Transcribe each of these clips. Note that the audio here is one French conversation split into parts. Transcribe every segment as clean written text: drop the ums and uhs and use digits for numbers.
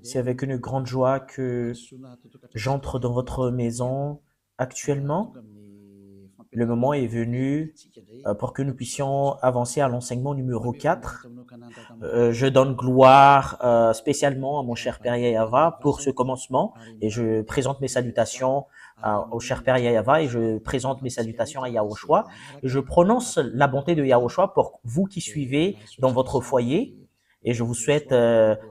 C'est avec une grande joie que j'entre dans votre maison actuellement. Le moment est venu pour que nous puissions avancer à l'enseignement numéro 4. Je donne gloire spécialement à mon cher Père Yayava pour ce commencement et je présente mes salutations au cher Père Yayava et je présente mes salutations à Yahushua. Et je prononce la bonté de Yahushua pour vous qui suivez dans votre foyer et je vous souhaite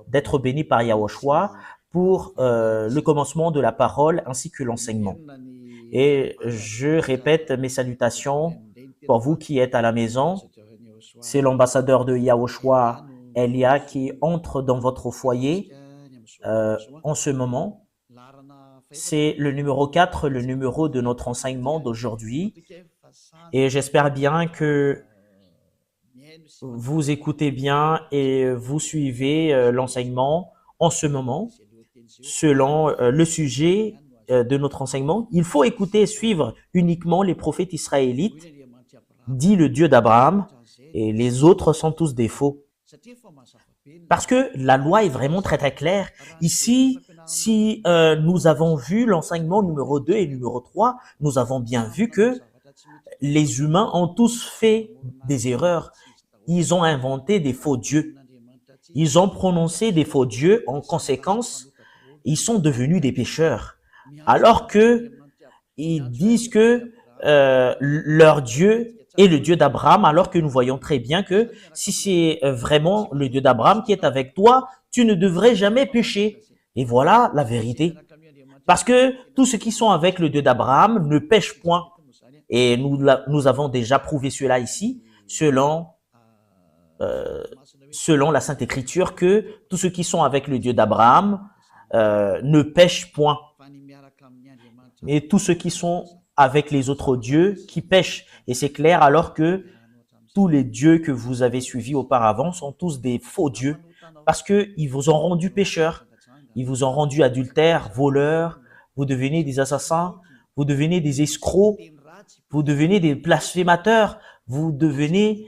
d'être bénis par Yahushua pour le commencement de la parole ainsi que l'enseignement. Et je répète mes salutations pour vous qui êtes à la maison. C'est l'ambassadeur de Yahushua, Elia, qui entre dans votre foyer en ce moment. C'est le numéro 4, le numéro de notre enseignement d'aujourd'hui. Et j'espère bien que vous écoutez bien et vous suivez l'enseignement en ce moment selon le sujet de notre enseignement. Il faut écouter et suivre uniquement les prophètes israélites, dit le Dieu d'Abraham, et les autres sont tous des faux. Parce que la loi est vraiment très très claire. Ici, si nous avons vu l'enseignement numéro 2 et numéro 3, nous avons bien vu que les humains ont tous fait des erreurs. Ils ont inventé des faux dieux. Ils ont prononcé des faux dieux. En conséquence, ils sont devenus des pécheurs. Alors que ils disent que leur Dieu est le Dieu d'Abraham, alors que nous voyons très bien que si c'est vraiment le Dieu d'Abraham qui est avec toi, tu ne devrais jamais pécher. Et voilà la vérité. Parce que tous ceux qui sont avec le Dieu d'Abraham ne pêchent point. Et nous avons déjà prouvé cela ici, selon la Sainte Écriture, que tous ceux qui sont avec le Dieu d'Abraham ne pêchent point. Et tous ceux qui sont avec les autres dieux qui pêchent. Et c'est clair, alors que tous les dieux que vous avez suivis auparavant sont tous des faux dieux, parce qu'ils vous ont rendu pécheurs, ils vous ont rendu adultères, voleurs, vous devenez des assassins, vous devenez des escrocs, vous devenez des blasphémateurs, vous devenez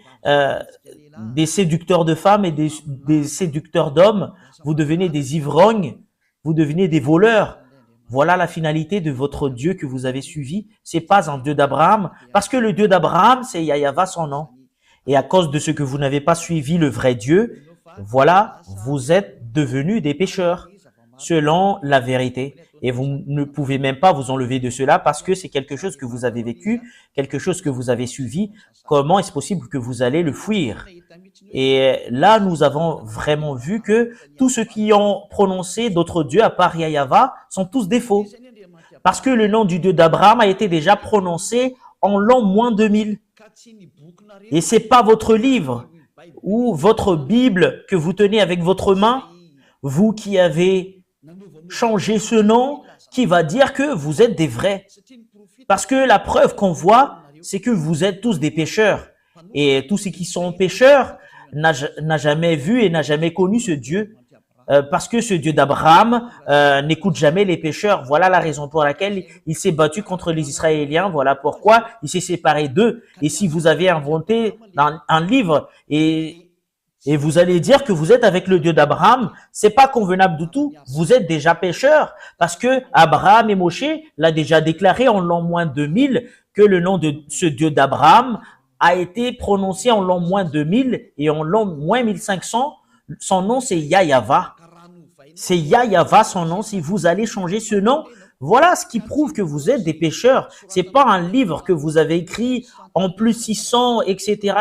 des séducteurs de femmes et des séducteurs d'hommes, vous devenez des ivrognes, vous devenez des voleurs. Voilà la finalité de votre Dieu que vous avez suivi. C'est pas un Dieu d'Abraham, parce que le Dieu d'Abraham, c'est Yahava son nom. Et à cause de ce que vous n'avez pas suivi le vrai Dieu, voilà, vous êtes devenus des pécheurs, selon la vérité. Et vous ne pouvez même pas vous enlever de cela parce que c'est quelque chose que vous avez vécu, quelque chose que vous avez suivi. Comment est-ce possible que vous allez le fuir? Et là, nous avons vraiment vu que tous ceux qui ont prononcé d'autres dieux à part Yahava sont tous des faux. Parce que le nom du Dieu d'Abraham a été déjà prononcé en l'an moins 2000. Et c'est pas votre livre ou votre Bible que vous tenez avec votre main, vous qui avez changé ce nom, qui va dire que vous êtes des vrais. Parce que la preuve qu'on voit, c'est que vous êtes tous des pécheurs. Et tous ceux qui sont pécheurs n'a jamais vu et n'a jamais connu ce Dieu. Parce que ce Dieu d'Abraham n'écoute jamais les pécheurs. Voilà la raison pour laquelle il s'est battu contre les Israéliens. Voilà pourquoi il s'est séparé d'eux. Et si vous avez inventé un livre et vous allez dire que vous êtes avec le Dieu d'Abraham, c'est pas convenable du tout. Vous êtes déjà pécheurs parce que Abraham et Moshe l'a déjà déclaré en l'an moins 2000 que le nom de ce Dieu d'Abraham a été prononcé en l'an moins 2000 et en l'an moins 1500. Son nom, c'est Yahava. C'est Yahava son nom. Si vous allez changer ce nom, voilà ce qui prouve que vous êtes des pécheurs. C'est pas un livre que vous avez écrit en plus 600, etc.,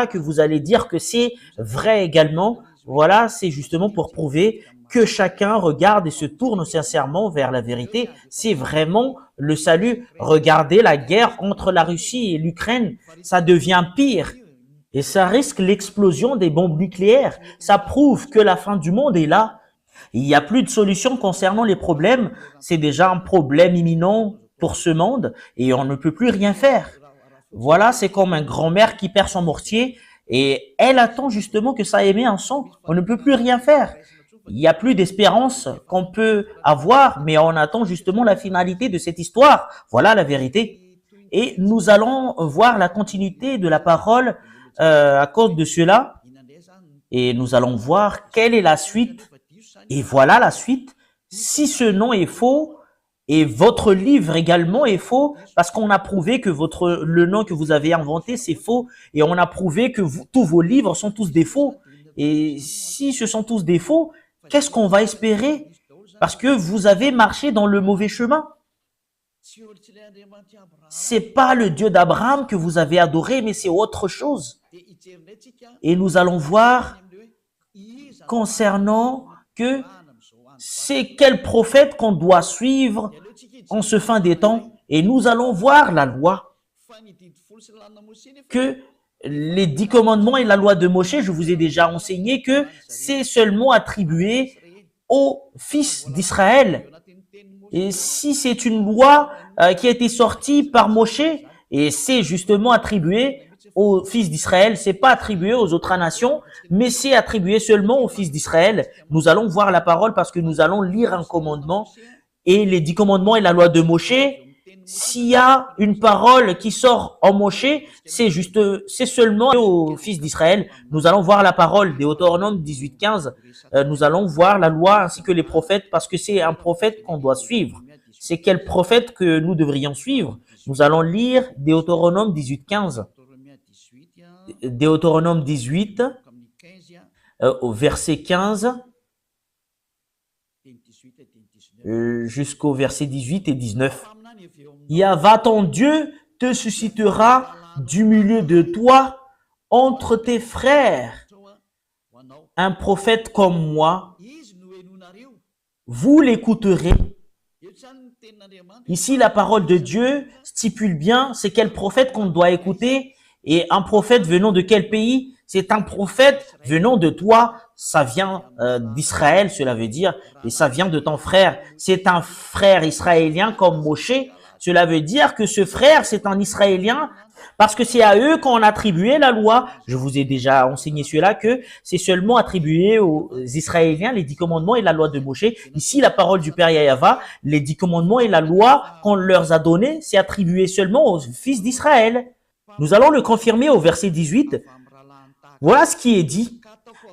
que vous allez dire que c'est vrai également. Voilà, c'est justement pour prouver que chacun regarde et se tourne sincèrement vers la vérité. C'est vraiment le salut. Regardez la guerre entre la Russie et l'Ukraine. Ça devient pire. Et ça risque l'explosion des bombes nucléaires. Ça prouve que la fin du monde est là. Il n'y a plus de solution concernant les problèmes. C'est déjà un problème imminent pour ce monde et on ne peut plus rien faire. Voilà, c'est comme un grand-mère qui perd son mortier et elle attend justement que ça émet un son. On ne peut plus rien faire. Il n'y a plus d'espérance qu'on peut avoir, mais on attend justement la finalité de cette histoire. Voilà la vérité. Et nous allons voir la continuité de la parole à cause de cela. Et nous allons voir quelle est la suite Et voilà la suite. Si ce nom est faux, et votre livre également est faux, parce qu'on a prouvé que le nom que vous avez inventé, c'est faux, et on a prouvé que tous vos livres sont tous des faux. Et si ce sont tous des faux, qu'est-ce qu'on va espérer? Parce que vous avez marché dans le mauvais chemin. C'est pas le Dieu d'Abraham que vous avez adoré, mais c'est autre chose. Et nous allons voir concernant que c'est quel prophète qu'on doit suivre en ce fin des temps. Et nous allons voir la loi. Que les 10 commandements et la loi de Moshe, je vous ai déjà enseigné que c'est seulement attribué aux fils d'Israël. Et si c'est une loi qui a été sortie par Moshe, et c'est justement attribué aux fils d'Israël, c'est pas attribué aux autres nations, mais c'est attribué seulement aux fils d'Israël. Nous allons voir la parole parce que nous allons lire un commandement et les 10 commandements et la loi de Moshe. S'il y a une parole qui sort en Moshe, c'est seulement aux fils d'Israël. Nous allons voir la parole, Deutéronome 18:15. Nous allons voir la loi ainsi que les prophètes parce que c'est un prophète qu'on doit suivre. C'est quel prophète que nous devrions suivre? Nous allons lire Deutéronome 18:15. Deutéronome 18, au verset 15, jusqu'au verset 18 et 19. Yahva ton Dieu te suscitera du milieu de toi, entre tes frères, un prophète comme moi. Vous l'écouterez. Ici, la parole de Dieu stipule bien c'est quel prophète qu'on doit écouter. Et un prophète venant de quel pays? C'est un prophète venant de toi. Ça vient d'Israël, cela veut dire, et ça vient de ton frère. C'est un frère israélien comme Moshe. Cela veut dire que ce frère, c'est un Israélien parce que c'est à eux qu'on a attribué la loi. Je vous ai déjà enseigné cela, que c'est seulement attribué aux Israéliens, les 10 commandements et la loi de Moshe. Ici, la parole du Père Yahva, les 10 commandements et la loi qu'on leur a donnée, c'est attribué seulement aux fils d'Israël. Nous allons le confirmer au verset 18. Voilà ce qui est dit.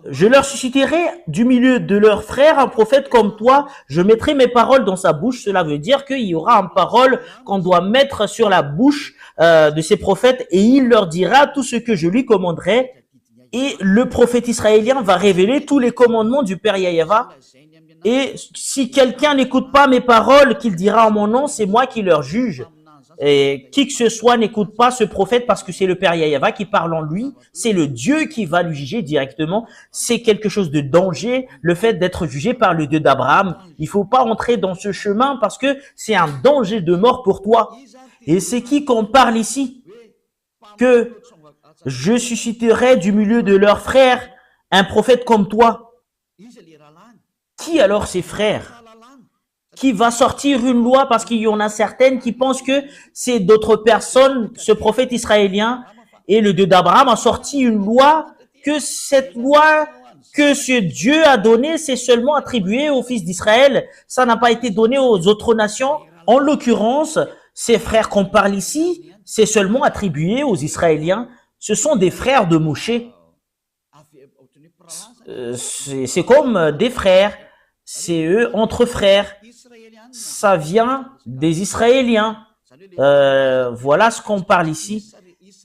Je leur susciterai du milieu de leurs frères un prophète comme toi. Je mettrai mes paroles dans sa bouche. Cela veut dire qu'il y aura une parole qu'on doit mettre sur la bouche de ces prophètes et il leur dira tout ce que je lui commanderai. Et le prophète israélien va révéler tous les commandements du Père Yahva. Et si quelqu'un n'écoute pas mes paroles qu'il dira en mon nom, c'est moi qui leur juge. Et qui que ce soit n'écoute pas ce prophète parce que c'est le Père Yahva qui parle en lui. C'est le Dieu qui va lui juger directement. C'est quelque chose de danger, le fait d'être jugé par le Dieu d'Abraham. Il faut pas entrer dans ce chemin parce que c'est un danger de mort pour toi. Et c'est qui qu'on parle ici? Que je susciterai du milieu de leurs frères un prophète comme toi. Qui alors ces frères? Qui va sortir une loi parce qu'il y en a certaines qui pensent que c'est d'autres personnes, ce prophète israélien et le Dieu d'Abraham a sorti une loi, que cette loi que ce Dieu a donnée, c'est seulement attribué aux fils d'Israël. Ça n'a pas été donné aux autres nations. En l'occurrence, ces frères qu'on parle ici, c'est seulement attribué aux Israéliens. Ce sont des frères de Moshe. C'est comme des frères. C'est eux entre frères. Ça vient des Israéliens. Voilà ce qu'on parle ici.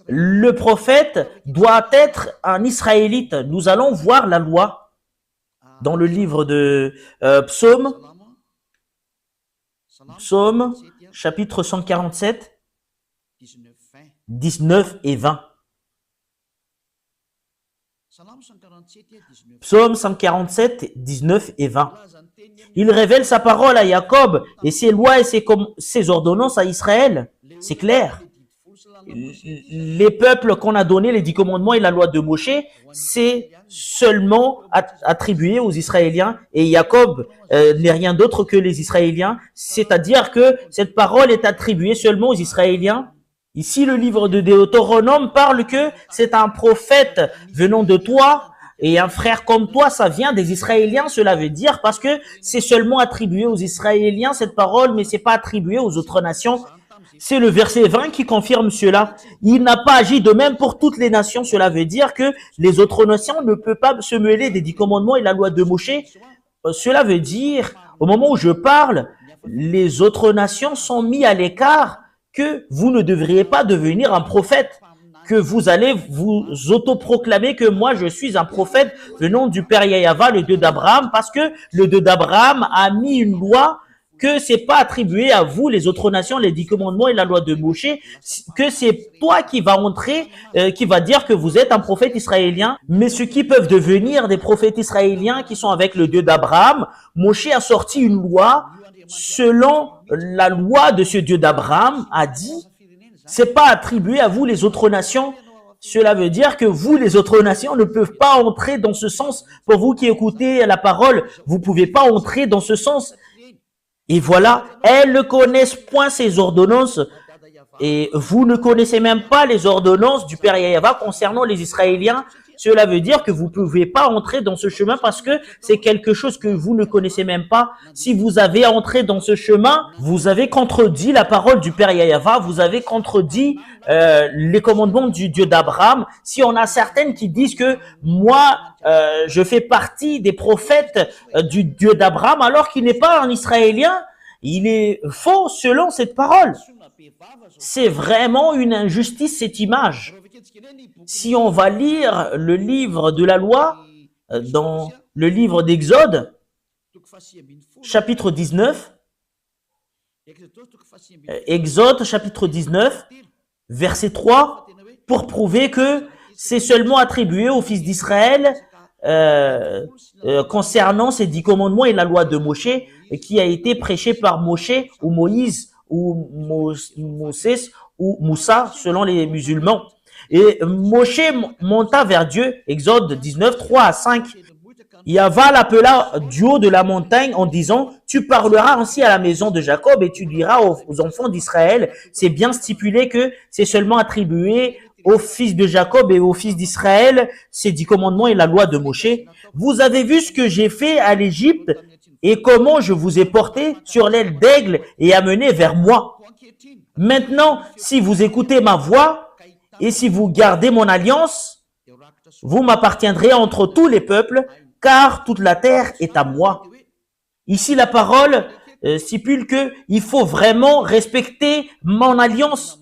Le prophète doit être un Israélite. Nous allons voir la loi dans le livre de Psaume, chapitre 147, 19 et 20. Psaume 147, 19 et 20. Il révèle sa parole à Jacob et ses lois et ses ordonnances à Israël. C'est clair. Les peuples qu'on a donné, les 10 commandements et la loi de Moshe, c'est seulement attribué aux Israéliens. Et Jacob n'est rien d'autre que les Israéliens. C'est-à-dire que cette parole est attribuée seulement aux Israéliens. Ici, le livre de Deutéronome parle que c'est un prophète venant de toi. Et un frère comme toi, ça vient des Israéliens, cela veut dire, parce que c'est seulement attribué aux Israéliens, cette parole, mais c'est pas attribué aux autres nations. C'est le verset 20 qui confirme cela. Il n'a pas agi de même pour toutes les nations. Cela veut dire que les autres nations ne peuvent pas se mêler des 10 commandements et la loi de Moshe. cela veut dire, au moment où je parle, les autres nations sont mis à l'écart, que vous ne devriez pas devenir un prophète, que vous allez vous autoproclamer que moi je suis un prophète venant du Père Yahva, le Dieu d'Abraham, parce que le Dieu d'Abraham a mis une loi que c'est pas attribué à vous, les autres nations, les 10 commandements et la loi de Moshe, que c'est toi qui va entrer, qui va dire que vous êtes un prophète israélien. Mais ceux qui peuvent devenir des prophètes israéliens qui sont avec le Dieu d'Abraham, Moshe a sorti une loi selon la loi de ce Dieu d'Abraham, a dit, c'est pas attribué à vous, les autres nations. Cela veut dire que vous, les autres nations, ne peuvent pas entrer dans ce sens. Pour vous qui écoutez la parole, vous pouvez pas entrer dans ce sens. Et voilà, elles ne connaissent point ces ordonnances. Et vous ne connaissez même pas les ordonnances du Père Yahva concernant les Israéliens. Cela veut dire que vous ne pouvez pas entrer dans ce chemin parce que c'est quelque chose que vous ne connaissez même pas. Si vous avez entré dans ce chemin, vous avez contredit la parole du Père Yahva, vous avez contredit les commandements du Dieu d'Abraham. Si on a certaines qui disent que moi, je fais partie des prophètes du Dieu d'Abraham alors qu'il n'est pas un Israélien, il est faux selon cette parole. C'est vraiment une injustice, cette image. Si on va lire le livre de la loi, dans le livre d'Exode, chapitre 19, Exode, chapitre 19, verset 3, pour prouver que c'est seulement attribué aux fils d'Israël concernant ces 10 commandements et la loi de Moshe, qui a été prêché par Moshe ou Moïse ou Moses ou Moussa selon les musulmans. Et Moshe monta vers Dieu, Exode 19, 3 à 5. Yahva l'appela du haut de la montagne en disant, tu parleras ainsi à la maison de Jacob et tu diras aux enfants d'Israël, c'est bien stipulé que c'est seulement attribué aux fils de Jacob et aux fils d'Israël, ces 10 commandements et la loi de Moshe. Vous avez vu ce que j'ai fait à l'Égypte et comment je vous ai porté sur l'aile d'aigle et amené vers moi. Maintenant, si vous écoutez ma voix, et si vous gardez mon alliance, vous m'appartiendrez entre tous les peuples, car toute la terre est à moi. Ici, la parole stipule que il faut vraiment respecter mon alliance.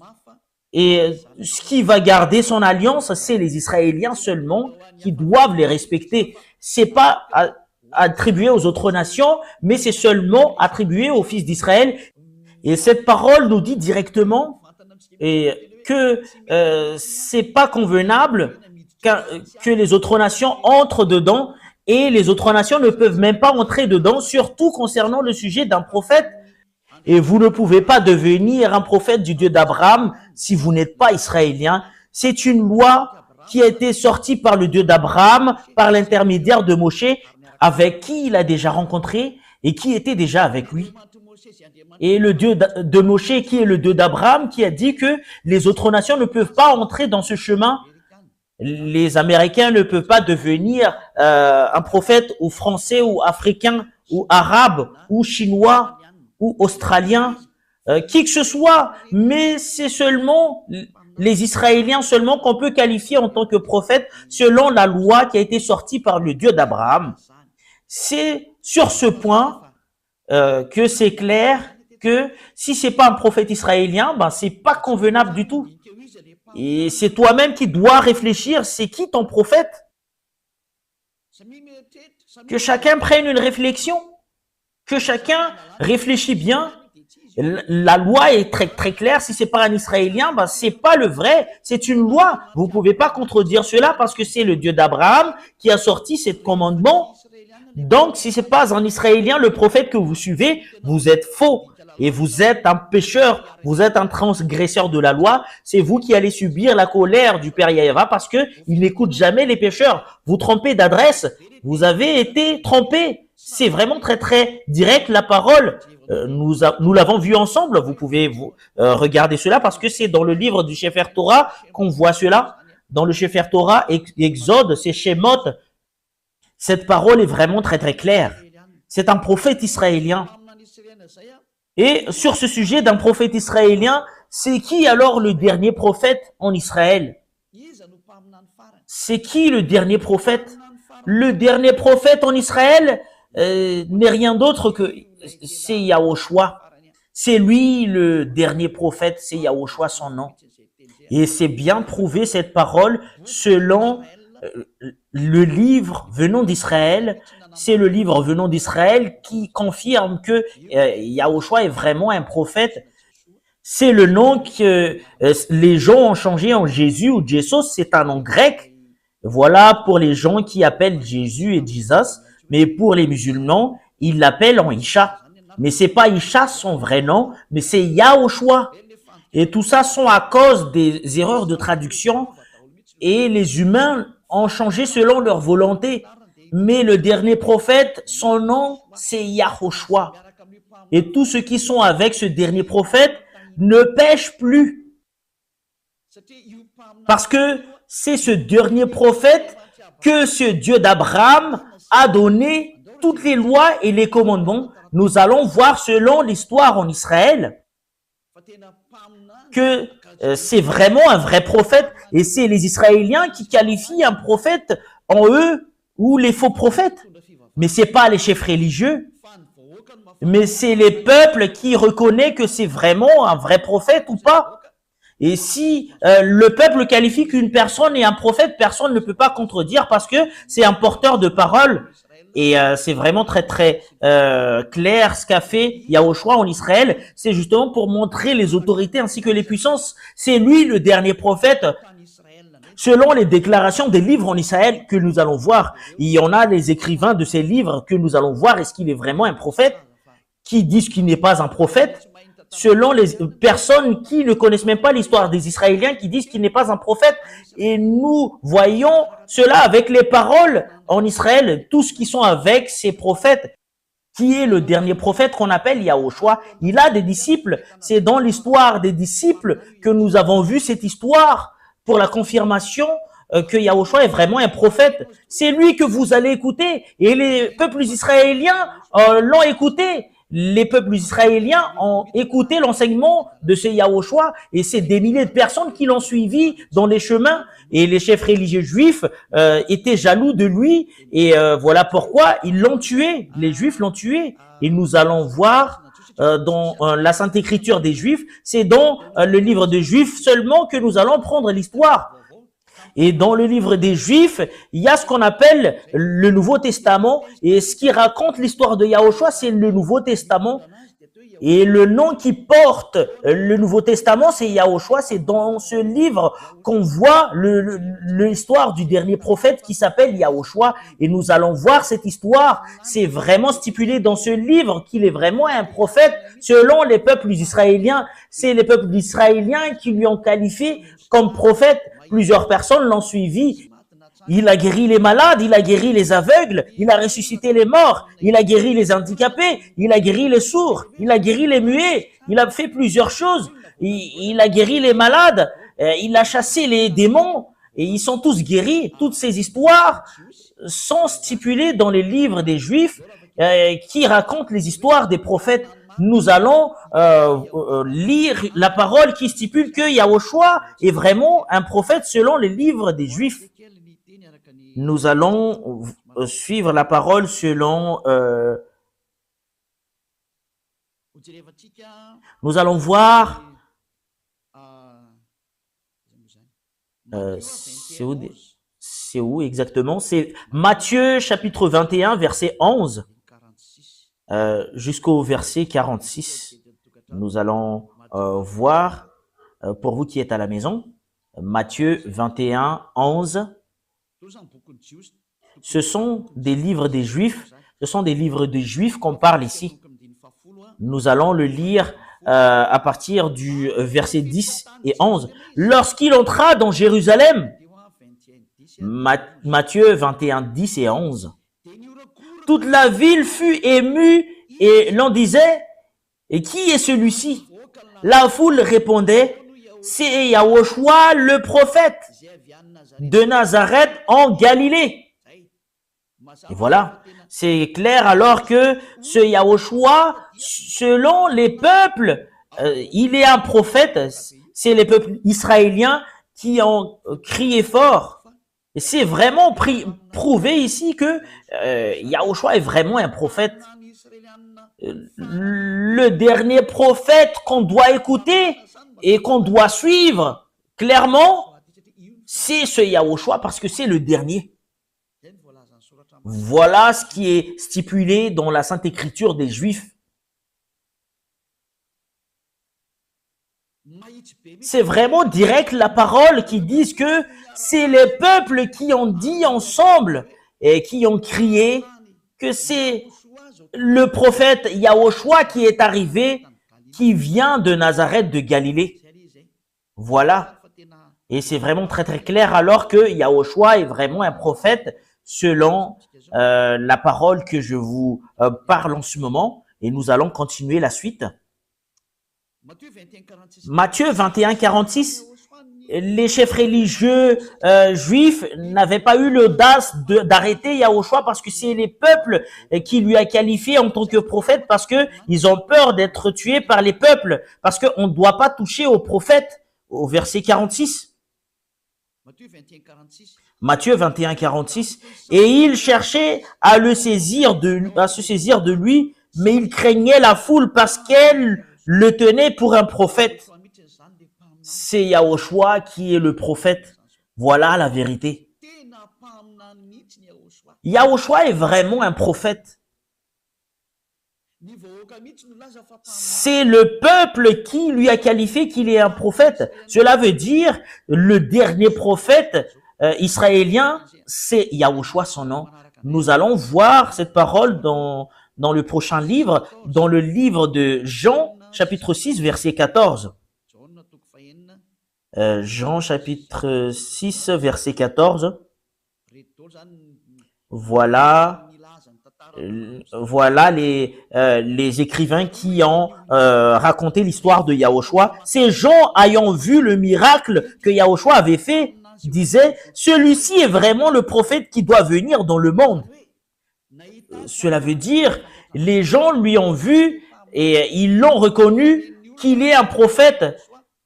Et ce qui va garder son alliance, c'est les Israéliens seulement qui doivent les respecter. C'est pas attribué aux autres nations, mais c'est seulement attribué aux fils d'Israël. Et cette parole nous dit directement que c'est pas convenable que les autres nations entrent dedans et les autres nations ne peuvent même pas entrer dedans, surtout concernant le sujet d'un prophète. Et vous ne pouvez pas devenir un prophète du Dieu d'Abraham si vous n'êtes pas israélien. C'est une loi qui a été sortie par le Dieu d'Abraham, par l'intermédiaire de Moshe, avec qui il a déjà rencontré et qui était déjà avec lui. Et le Dieu de Moshe, qui est le Dieu d'Abraham, qui a dit que les autres nations ne peuvent pas entrer dans ce chemin. Les Américains ne peuvent pas devenir un prophète ou français ou africain ou arabe ou chinois ou australien, qui que ce soit. Mais c'est seulement les Israéliens seulement qu'on peut qualifier en tant que prophète selon la loi qui a été sortie par le Dieu d'Abraham. C'est sur ce point que c'est clair que si c'est pas un prophète israélien, ben c'est pas convenable du tout. Et c'est toi-même qui dois réfléchir, c'est qui ton prophète? Que chacun prenne une réflexion, que chacun réfléchit bien. La loi est très très claire. Si c'est pas un Israélien, ben c'est pas le vrai. C'est une loi. Vous pouvez pas contredire cela parce que c'est le Dieu d'Abraham qui a sorti ce commandement. Donc, si c'est pas un Israélien, le prophète que vous suivez, vous êtes faux. Et vous êtes un pécheur, vous êtes un transgresseur de la loi, c'est vous qui allez subir la colère du Père Yahva parce que il n'écoute jamais les pécheurs. Vous trompez d'adresse, vous avez été trompé. C'est vraiment très très direct la parole. Nous l'avons vu ensemble, vous pouvez regarder cela parce que c'est dans le livre du Sefer Torah qu'on voit cela. Dans le Sefer Torah, Exode, c'est Shemot. Cette parole est vraiment très très claire. C'est un prophète israélien. Et sur ce sujet d'un prophète israélien, c'est qui alors le dernier prophète en Israël? C'est qui le dernier prophète? Le dernier prophète en Israël, n'est rien d'autre que c'est Yahushua. C'est lui le dernier prophète, c'est Yahushua son nom. Et c'est bien prouvé cette parole selon le livre venant d'Israël. C'est le livre venant d'Israël qui confirme que Yahushua est vraiment un prophète. C'est le nom que les gens ont changé en Jésus ou Jesus, c'est un nom grec. Voilà pour les gens qui appellent Jésus et Jesus, mais pour les musulmans, ils l'appellent en Isha. Mais c'est pas Isha son vrai nom, mais c'est Yahushua. Et tout ça sont à cause des erreurs de traduction et les humains ont changé selon leur volonté. Mais le dernier prophète, son nom, c'est Yahushua. Et tous ceux qui sont avec ce dernier prophète ne pêchent plus. Parce que c'est ce dernier prophète que ce Dieu d'Abraham a donné toutes les lois et les commandements. Nous allons voir selon l'histoire en Israël que c'est vraiment un vrai prophète et c'est les Israéliens qui qualifient un prophète en eux ou les faux prophètes. Mais c'est pas les chefs religieux, mais c'est les peuples qui reconnaissent que c'est vraiment un vrai prophète ou pas. Et si le peuple qualifie qu'une personne est un prophète, personne ne peut pas contredire parce que c'est un porteur de parole. Et c'est vraiment très clair ce qu'a fait Yahushua en Israël. C'est justement pour montrer les autorités ainsi que les puissances. C'est lui le dernier prophète. Selon les déclarations des livres en Israël que nous allons voir, il y en a les écrivains de ces livres que nous allons voir. Est-ce qu'il est vraiment un prophète? Qui disent qu'il n'est pas un prophète? Selon les personnes qui ne connaissent même pas l'histoire des Israéliens, qui disent qu'il n'est pas un prophète. Et nous voyons cela avec les paroles en Israël, tous qui sont avec ces prophètes. Qui est le dernier prophète qu'on appelle Yahushua? Il a des disciples. C'est dans l'histoire des disciples que nous avons vu cette histoire pour la confirmation que Yahushua est vraiment un prophète. C'est lui que vous allez écouter. Et les peuples israéliens l'ont écouté. Les peuples israéliens ont écouté l'enseignement de ce Yahushua et c'est des milliers de personnes qui l'ont suivi dans les chemins. Et les chefs religieux juifs étaient jaloux de lui et voilà pourquoi ils l'ont tué. Les Juifs l'ont tué. Et nous allons voir dans la Sainte Écriture des Juifs, c'est dans le livre des Juifs seulement que nous allons prendre l'histoire. Et dans le livre des Juifs, il y a ce qu'on appelle le Nouveau Testament. Et ce qui raconte l'histoire de Yahushua, c'est le Nouveau Testament. Et le nom qui porte le Nouveau Testament, c'est Yahushua. C'est dans ce livre qu'on voit l'histoire du dernier prophète qui s'appelle Yahushua. Et nous allons voir cette histoire. C'est vraiment stipulé dans ce livre qu'il est vraiment un prophète selon les peuples israéliens. C'est les peuples israéliens qui lui ont qualifié comme prophète. Plusieurs personnes l'ont suivi. Il a guéri les malades, il a guéri les aveugles, il a ressuscité les morts, il a guéri les handicapés, il a guéri les sourds, il a guéri les muets, il a fait plusieurs choses. Il a guéri les malades, il a chassé les démons et ils sont tous guéris. Toutes ces histoires sont stipulées dans les livres des Juifs qui racontent les histoires des prophètes. Nous allons lire la parole qui stipule que Yahushua est vraiment un prophète selon les livres des Juifs. Nous allons suivre la parole selon... nous allons voir... c'est où exactement? C'est Matthieu chapitre 21, verset 11. Jusqu'au verset 46. Nous allons voir, pour vous qui êtes à la maison, Matthieu 21, 11. Ce sont des livres des Juifs, qu'on parle ici. Nous allons le lire à partir du verset 10 et 11. Lorsqu'il entra dans Jérusalem, Matthieu 21, 10 et 11. Toute la ville fut émue et l'on disait, et qui est celui-ci? La foule répondait, c'est Yahushua le prophète de Nazareth en Galilée. Et voilà, c'est clair alors que ce Yahushua, selon les peuples, il est un prophète. C'est les peuples israéliens qui ont crié fort. Et c'est vraiment prouvé ici que Yahushua est vraiment un prophète. Le dernier prophète qu'on doit écouter et qu'on doit suivre, clairement, c'est ce Yahushua parce que c'est le dernier. Voilà ce qui est stipulé dans la Sainte Écriture des Juifs. C'est vraiment direct la parole qui dit que c'est les peuples qui ont dit ensemble et qui ont crié que c'est le prophète Yahushua qui est arrivé, qui vient de Nazareth de Galilée. Voilà. Et c'est vraiment très très clair alors que Yahushua est vraiment un prophète selon la parole que je vous parle en ce moment. Et nous allons continuer la suite. Matthieu 21, 46. Les chefs religieux juifs n'avaient pas eu l'audace d'arrêter Yahushua parce que c'est les peuples qui lui a qualifié en tant que prophète parce que ils ont peur d'être tués par les peuples parce qu'on ne doit pas toucher aux prophètes au verset 46. Matthieu 21, 46. Et il cherchait à se saisir de lui, mais il craignait la foule parce qu'elle le tenait pour un prophète. C'est Yahushua qui est le prophète. Voilà la vérité. Yahushua est vraiment un prophète. C'est le peuple qui lui a qualifié qu'il est un prophète. Cela veut dire le dernier prophète israélien, c'est Yahushua son nom. Nous allons voir cette parole dans le prochain livre, dans le livre de Jean, chapitre 6, verset 14. Jean chapitre 6, verset 14. Voilà les écrivains qui ont raconté l'histoire de Yahushua. Ces gens ayant vu le miracle que Yahushua avait fait, disaient, celui-ci est vraiment le prophète qui doit venir dans le monde. Cela veut dire, les gens lui ont vu et ils l'ont reconnu qu'il est un prophète.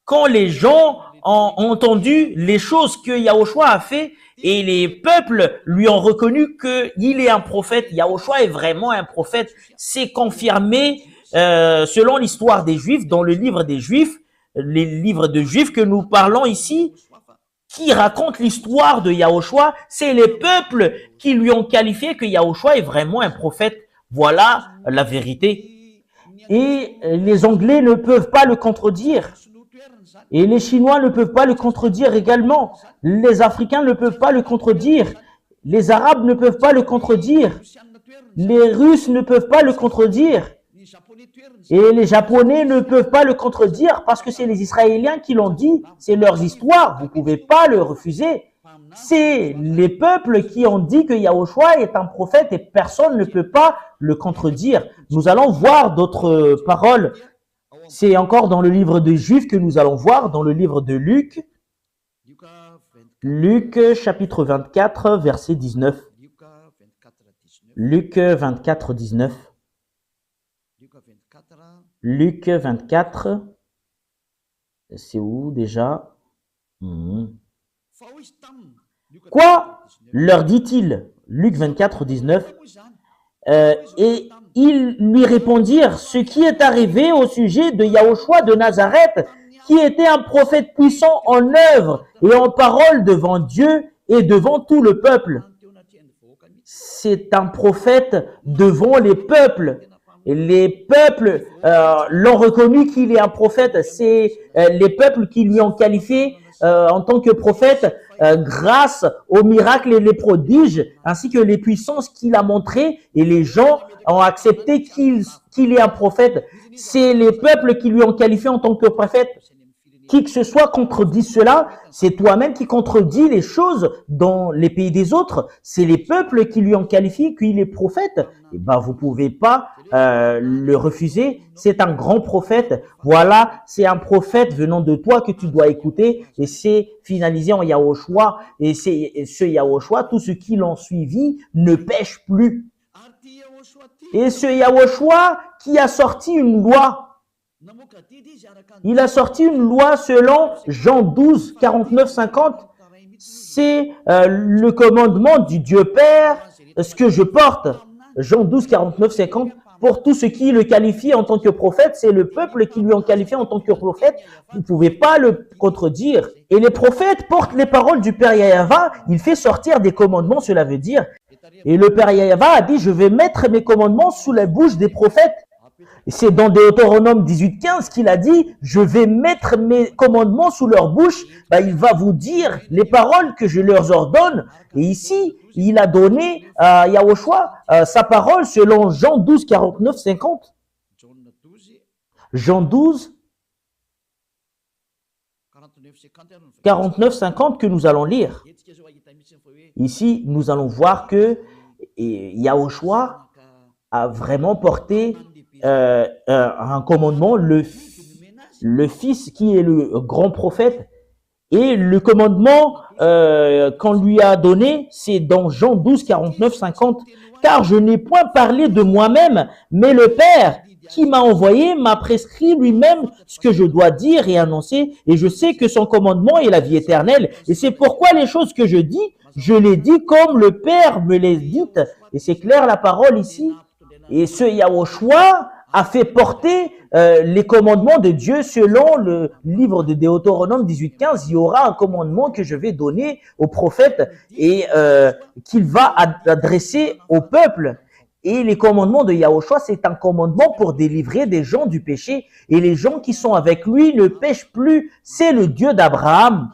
Quand les gens ont entendu les choses que Yahushua a fait et les peuples lui ont reconnu qu'il est un prophète, Yahushua est vraiment un prophète, c'est confirmé selon l'histoire des Juifs, dans le livre des Juifs, les livres de Juifs que nous parlons ici, qui racontent l'histoire de Yahushua, c'est les peuples qui lui ont qualifié que Yahushua est vraiment un prophète. Voilà la vérité. Et les Anglais ne peuvent pas le contredire. Et les Chinois ne peuvent pas le contredire également. Les Africains ne peuvent pas le contredire. Les Arabes ne peuvent pas le contredire. Les Russes ne peuvent pas le contredire. Et les Japonais ne peuvent pas le contredire parce que c'est les Israéliens qui l'ont dit. C'est leurs histoires. Vous ne pouvez pas le refuser. C'est les peuples qui ont dit que Yahushua est un prophète et personne ne peut pas le contredire. Nous allons voir d'autres paroles. C'est encore dans le livre des Juifs que nous allons voir, dans le livre de Luc. Luc chapitre 24, verset 19. Luc 24, 19. Luc 24, c'est où déjà? Quoi? Leur dit-il, Luc 24, 19. Et ils lui répondirent, ce qui est arrivé au sujet de Yahushua de Nazareth, qui était un prophète puissant en œuvre et en parole devant Dieu et devant tout le peuple. C'est un prophète devant les peuples. Et les peuples l'ont reconnu qu'il est un prophète. C'est les peuples qui lui ont qualifié en tant que prophète grâce aux miracles et les prodiges, ainsi que les puissances qu'il a montrées. Et les gens ont accepté qu'il est un prophète. C'est les peuples qui lui ont qualifié en tant que prophète. Qui que ce soit contredit cela, c'est toi-même qui contredis les choses dans les pays des autres. C'est les peuples qui lui ont qualifié qu'il est prophète. Eh ben, vous pouvez pas le refuser. C'est un grand prophète. Voilà, c'est un prophète venant de toi que tu dois écouter. Et c'est finalisé en Yahushua. Et c'est ce Yahushua, tous ceux qui l'ont suivi ne pêchent plus. Et ce Yahushua qui a sorti une loi. Il a sorti une loi selon Jean 12, 49, 50. c'est le commandement du Dieu Père, ce que je porte. Jean 12, 49, 50. Pour tout ce qui le qualifie en tant que prophète, c'est le peuple qui lui en qualifie en tant que prophète. Vous ne pouvez pas le contredire. Et les prophètes portent les paroles du Père Yahva. Il fait sortir des commandements, cela veut dire. Et le Père Yahva a dit, je vais mettre mes commandements sous la bouche des prophètes. C'est dans Deutéronome 18:15 qu'il a dit, je vais mettre mes commandements sous leur bouche. Il va vous dire les paroles que je leur ordonne. Et ici, il a donné à Yahushua sa parole selon Jean 12, 49, 50. Jean 12, 49, 50 que nous allons lire. Ici, nous allons voir que Yahushua a vraiment porté un commandement, le Fils qui est le grand prophète, et le commandement qu'on lui a donné, c'est dans Jean 12, 49, 50. Car je n'ai point parlé de moi-même, mais le Père qui m'a envoyé m'a prescrit lui-même ce que je dois dire et annoncer, et je sais que son commandement est la vie éternelle. Et c'est pourquoi les choses que je dis, je les dis comme le Père me les dit. Et c'est clair la parole ici. Et ce Yahushua a fait porter les commandements de Dieu selon le livre de Deutéronome 18:15. Il y aura un commandement que je vais donner au prophète et qu'il va adresser au peuple. Et les commandements de Yahushua, c'est un commandement pour délivrer des gens du péché. Et les gens qui sont avec lui ne pêchent plus. C'est le Dieu d'Abraham.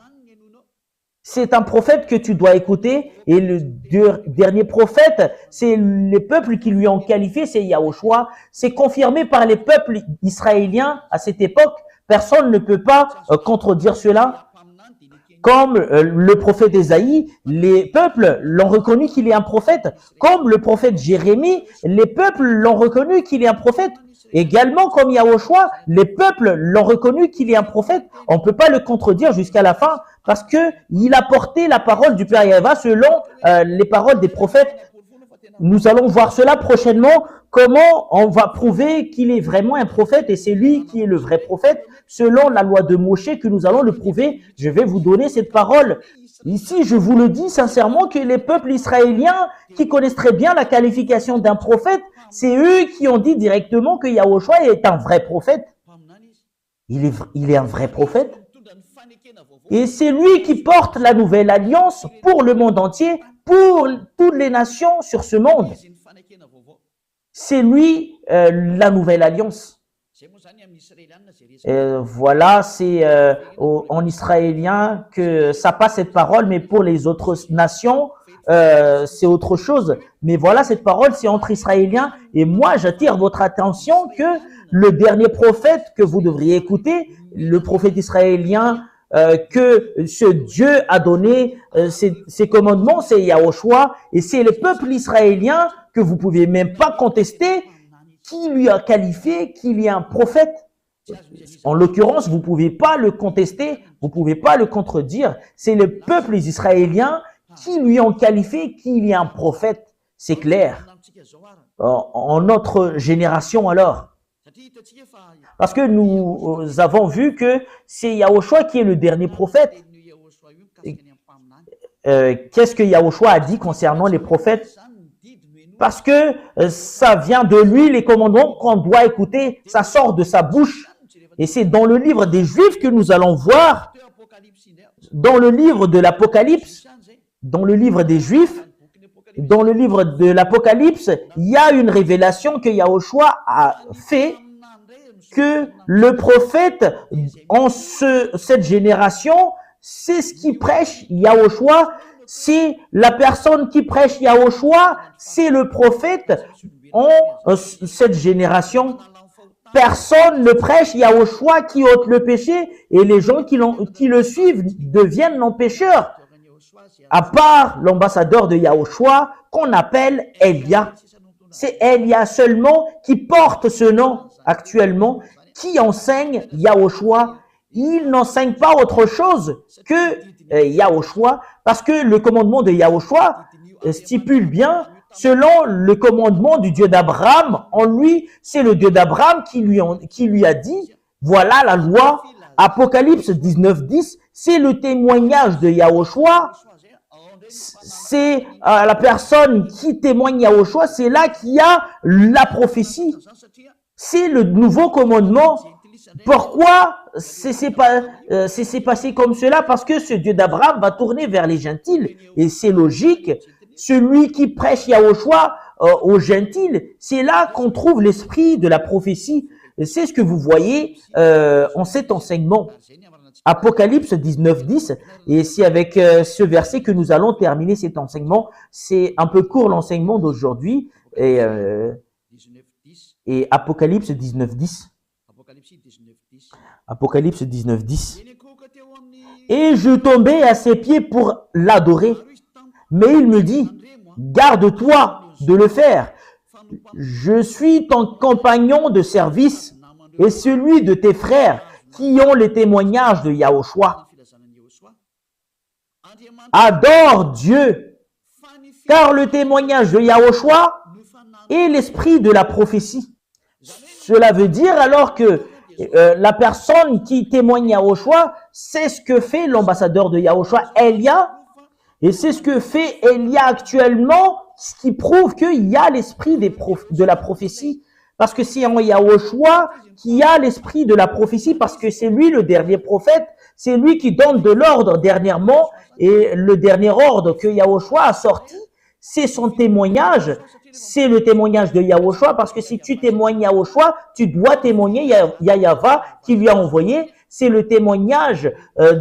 C'est un prophète que tu dois écouter. Et le dernier prophète, c'est les peuples qui lui ont qualifié, c'est Yahushua. C'est confirmé par les peuples israéliens à cette époque. Personne ne peut pas contredire cela. Comme le prophète Ésaïe, les peuples l'ont reconnu qu'il est un prophète. Comme le prophète Jérémie, les peuples l'ont reconnu qu'il est un prophète. Également, comme Yahushua, les peuples l'ont reconnu qu'il est un prophète. On ne peut pas le contredire jusqu'à la fin parce que il a porté la parole du Père Yahva selon les paroles des prophètes. Nous allons voir cela prochainement, comment on va prouver qu'il est vraiment un prophète et c'est lui qui est le vrai prophète. Selon la loi de Moshe que nous allons le prouver, je vais vous donner cette parole. Ici, je vous le dis sincèrement que les peuples israéliens qui connaissent très bien la qualification d'un prophète, c'est eux qui ont dit directement que Yahushua est un vrai prophète. Il est un vrai prophète. Et c'est lui qui porte la nouvelle alliance pour le monde entier, pour toutes les nations sur ce monde. C'est lui la nouvelle alliance. Voilà, c'est en israélien que ça passe cette parole, mais pour les autres nations, c'est autre chose. Mais voilà, cette parole, c'est entre Israéliens. Et moi, j'attire votre attention que le dernier prophète que vous devriez écouter, le prophète israélien, que ce Dieu a donné ses commandements, c'est Yahushua, et c'est le peuple israélien que vous pouvez même pas contester, qui lui a qualifié qu'il est un prophète. En l'occurrence, vous pouvez pas le contester, vous pouvez pas le contredire. C'est le peuple israélien qui lui ont qualifié qu'il est un prophète. C'est clair. En notre génération alors. Parce que nous avons vu que c'est Yahushua qui est le dernier prophète. Qu'est-ce que Yahushua a dit concernant les prophètes? Parce que ça vient de lui, les commandements qu'on doit écouter, ça sort de sa bouche. Et c'est dans le livre des Juifs que nous allons voir, dans le livre de l'Apocalypse, dans le livre des Juifs, dans le livre de l'Apocalypse, il y a une révélation que Yahushua a fait, que le prophète en cette génération, c'est ce qui prêche Yahushua, c'est la personne qui prêche Yahushua, c'est le prophète en cette génération. Personne ne prêche Yahushua qui ôte le péché et les gens qui le suivent deviennent non-pécheurs. À part l'ambassadeur de Yahushua qu'on appelle Elia. C'est Elia seulement qui porte ce nom actuellement, qui enseigne Yahushua. Il n'enseigne pas autre chose que Yahushua, parce que le commandement de Yahushua stipule bien, selon le commandement du Dieu d'Abraham, en lui, c'est le Dieu d'Abraham qui lui a dit, voilà la loi, Apocalypse 19:10, c'est le témoignage de Yahushua. C'est la personne qui témoigne Yahushua, c'est là qu'il y a la prophétie. C'est le nouveau commandement. Pourquoi c'est passé comme cela? Parce que ce Dieu d'Abraham va tourner vers les gentils. Et c'est logique. Celui qui prêche Yahushua aux gentils, c'est là qu'on trouve l'esprit de la prophétie. C'est ce que vous voyez en cet enseignement. Apocalypse 19:10, et c'est avec ce verset que nous allons terminer cet enseignement. C'est un peu court l'enseignement d'aujourd'hui, et Apocalypse 19:10. Apocalypse 19:10. Et je tombais à ses pieds pour l'adorer, mais il me dit, garde-toi de le faire. Je suis ton compagnon de service et celui de tes frères qui ont les témoignages de Yahushua. Adore Dieu, car le témoignage de Yahushua est l'esprit de la prophétie. Cela veut dire alors que la personne qui témoigne Yahushua, c'est ce que fait l'ambassadeur de Yahushua, Elia, et c'est ce que fait Elia actuellement, ce qui prouve qu'il y a l'esprit de la prophétie. Parce que c'est en Yahushua qui a l'esprit de la prophétie, parce que c'est lui le dernier prophète, c'est lui qui donne de l'ordre dernièrement, et le dernier ordre que Yahushua a sorti, c'est son témoignage, c'est le témoignage de Yahushua, parce que si tu témoignes Yahushua, tu dois témoigner Yahava qui lui a envoyé, c'est le témoignage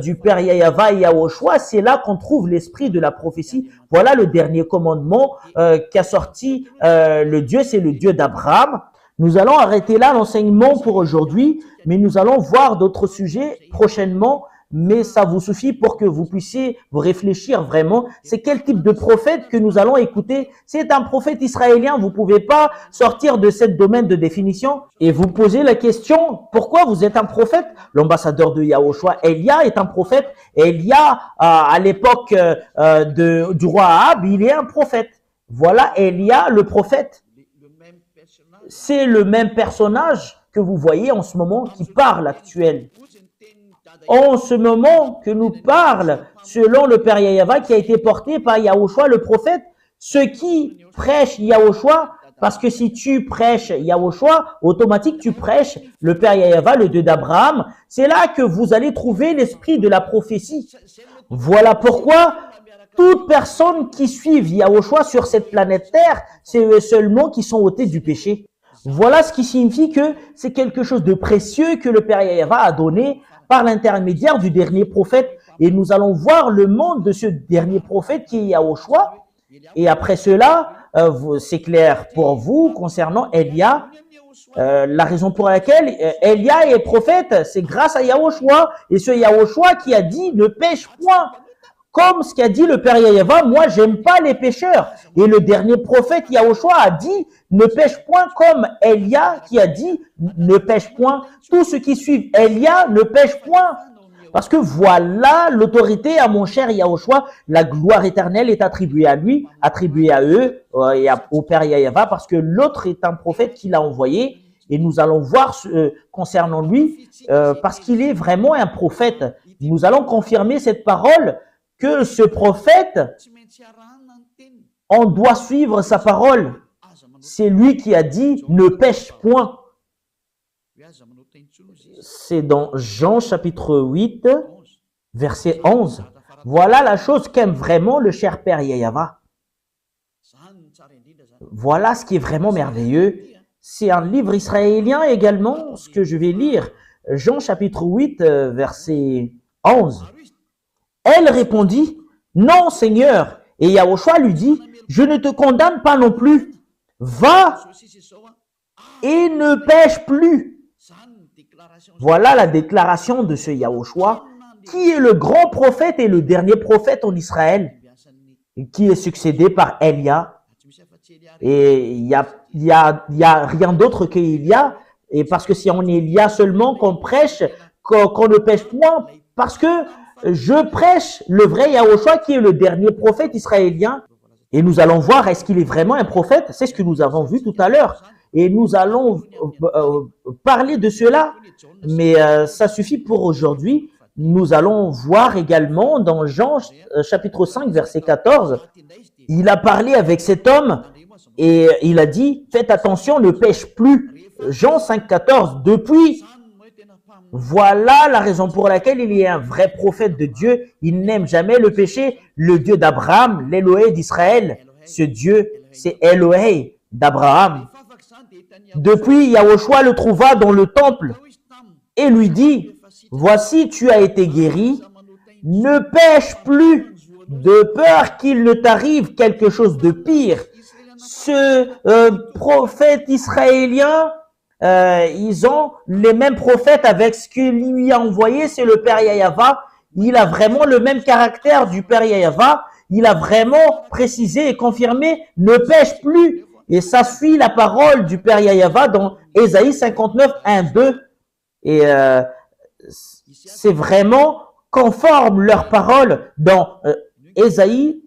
du Père Yahava et Yahushua, c'est là qu'on trouve l'esprit de la prophétie. Voilà le dernier commandement qu'a sorti le Dieu, c'est le Dieu d'Abraham. Nous allons arrêter là l'enseignement pour aujourd'hui, mais nous allons voir d'autres sujets prochainement, mais ça vous suffit pour que vous puissiez vous réfléchir vraiment. C'est quel type de prophète que nous allons écouter? C'est un prophète israélien, vous pouvez pas sortir de ce domaine de définition et vous posez la question, pourquoi vous êtes un prophète? L'ambassadeur de Yahushua, Elia, est un prophète. Elia, à l'époque du roi Ahab, il est un prophète. Voilà Elia, le prophète. C'est le même personnage que vous voyez en ce moment qui parle actuel. En ce moment que nous parle, selon le Père Yahava qui a été porté par Yahushua le prophète, ceux qui prêchent Yahushua, parce que si tu prêches Yahushua, automatiquement tu prêches le Père Yahava, le Dieu d'Abraham. C'est là que vous allez trouver l'esprit de la prophétie. Voilà pourquoi toute personne qui suit Yahushua sur cette planète Terre, c'est eux seulement qui sont ôtés du péché. Voilà ce qui signifie que c'est quelque chose de précieux que le Père Yahava a donné par l'intermédiaire du dernier prophète. Et nous allons voir le monde de ce dernier prophète qui est Yahushua. Et après cela, c'est clair pour vous concernant Elia. La raison pour laquelle Elia est prophète, c'est grâce à Yahushua. Et ce Yahushua qui a dit ne pêche point. Comme ce qu'a dit le Père Yahava, moi j'aime pas les pécheurs. Et le dernier prophète Yahushua a dit ne pêche point, comme Elia qui a dit ne pêche point. Tous ceux qui suivent Elia ne pêchent point. Parce que voilà l'autorité à mon cher Yahushua, la gloire éternelle est attribuée à lui, attribuée à eux et au Père Yahava, parce que l'autre est un prophète qu'il a envoyé. Et nous allons voir concernant lui, parce qu'il est vraiment un prophète. Nous allons confirmer cette parole, que ce prophète, on doit suivre sa parole. C'est lui qui a dit ne pêche point. C'est dans Jean chapitre 8, verset 11. Voilà la chose qu'aime vraiment le cher Père Yahava. Voilà ce qui est vraiment merveilleux. C'est un livre israélien également, ce que je vais lire. Jean chapitre 8, verset 11. Elle répondit, non Seigneur. Et Yahushua lui dit, je ne te condamne pas non plus. Va et ne pêche plus. Voilà la déclaration de ce Yahushua, qui est le grand prophète et le dernier prophète en Israël, qui est succédé par Elia. Et il y a rien d'autre qu'Elia, et parce que c'est en Elia seulement qu'on prêche, qu'on ne pêche point, parce que je prêche le vrai Yahushua qui est le dernier prophète israélien. Et nous allons voir, est-ce qu'il est vraiment un prophète? C'est ce que nous avons vu tout à l'heure. et nous allons parler de cela, mais ça suffit pour aujourd'hui. Nous allons voir également dans Jean chapitre 5 verset 14, il a parlé avec cet homme et il a dit, faites attention, ne pêche plus. Jean 5, 14, depuis, voilà la raison pour laquelle il y a un vrai prophète de Dieu. Il n'aime jamais le péché. Le Dieu d'Abraham, l'Élohé d'Israël, ce Dieu, c'est Élohé d'Abraham. Depuis, Yahushua le trouva dans le temple et lui dit, voici, tu as été guéri, ne pêche plus de peur qu'il ne t'arrive quelque chose de pire. Ce prophète israélien, ils ont les mêmes prophètes avec ce qu'il lui a envoyé, c'est le Père Yahava. Il a vraiment le même caractère du Père Yahava. Il a vraiment précisé et confirmé, ne pêche plus. Et ça suit la parole du Père Yahava dans Ésaïe 59, 1, 2. Et c'est vraiment conforme leur parole dans Ésaïe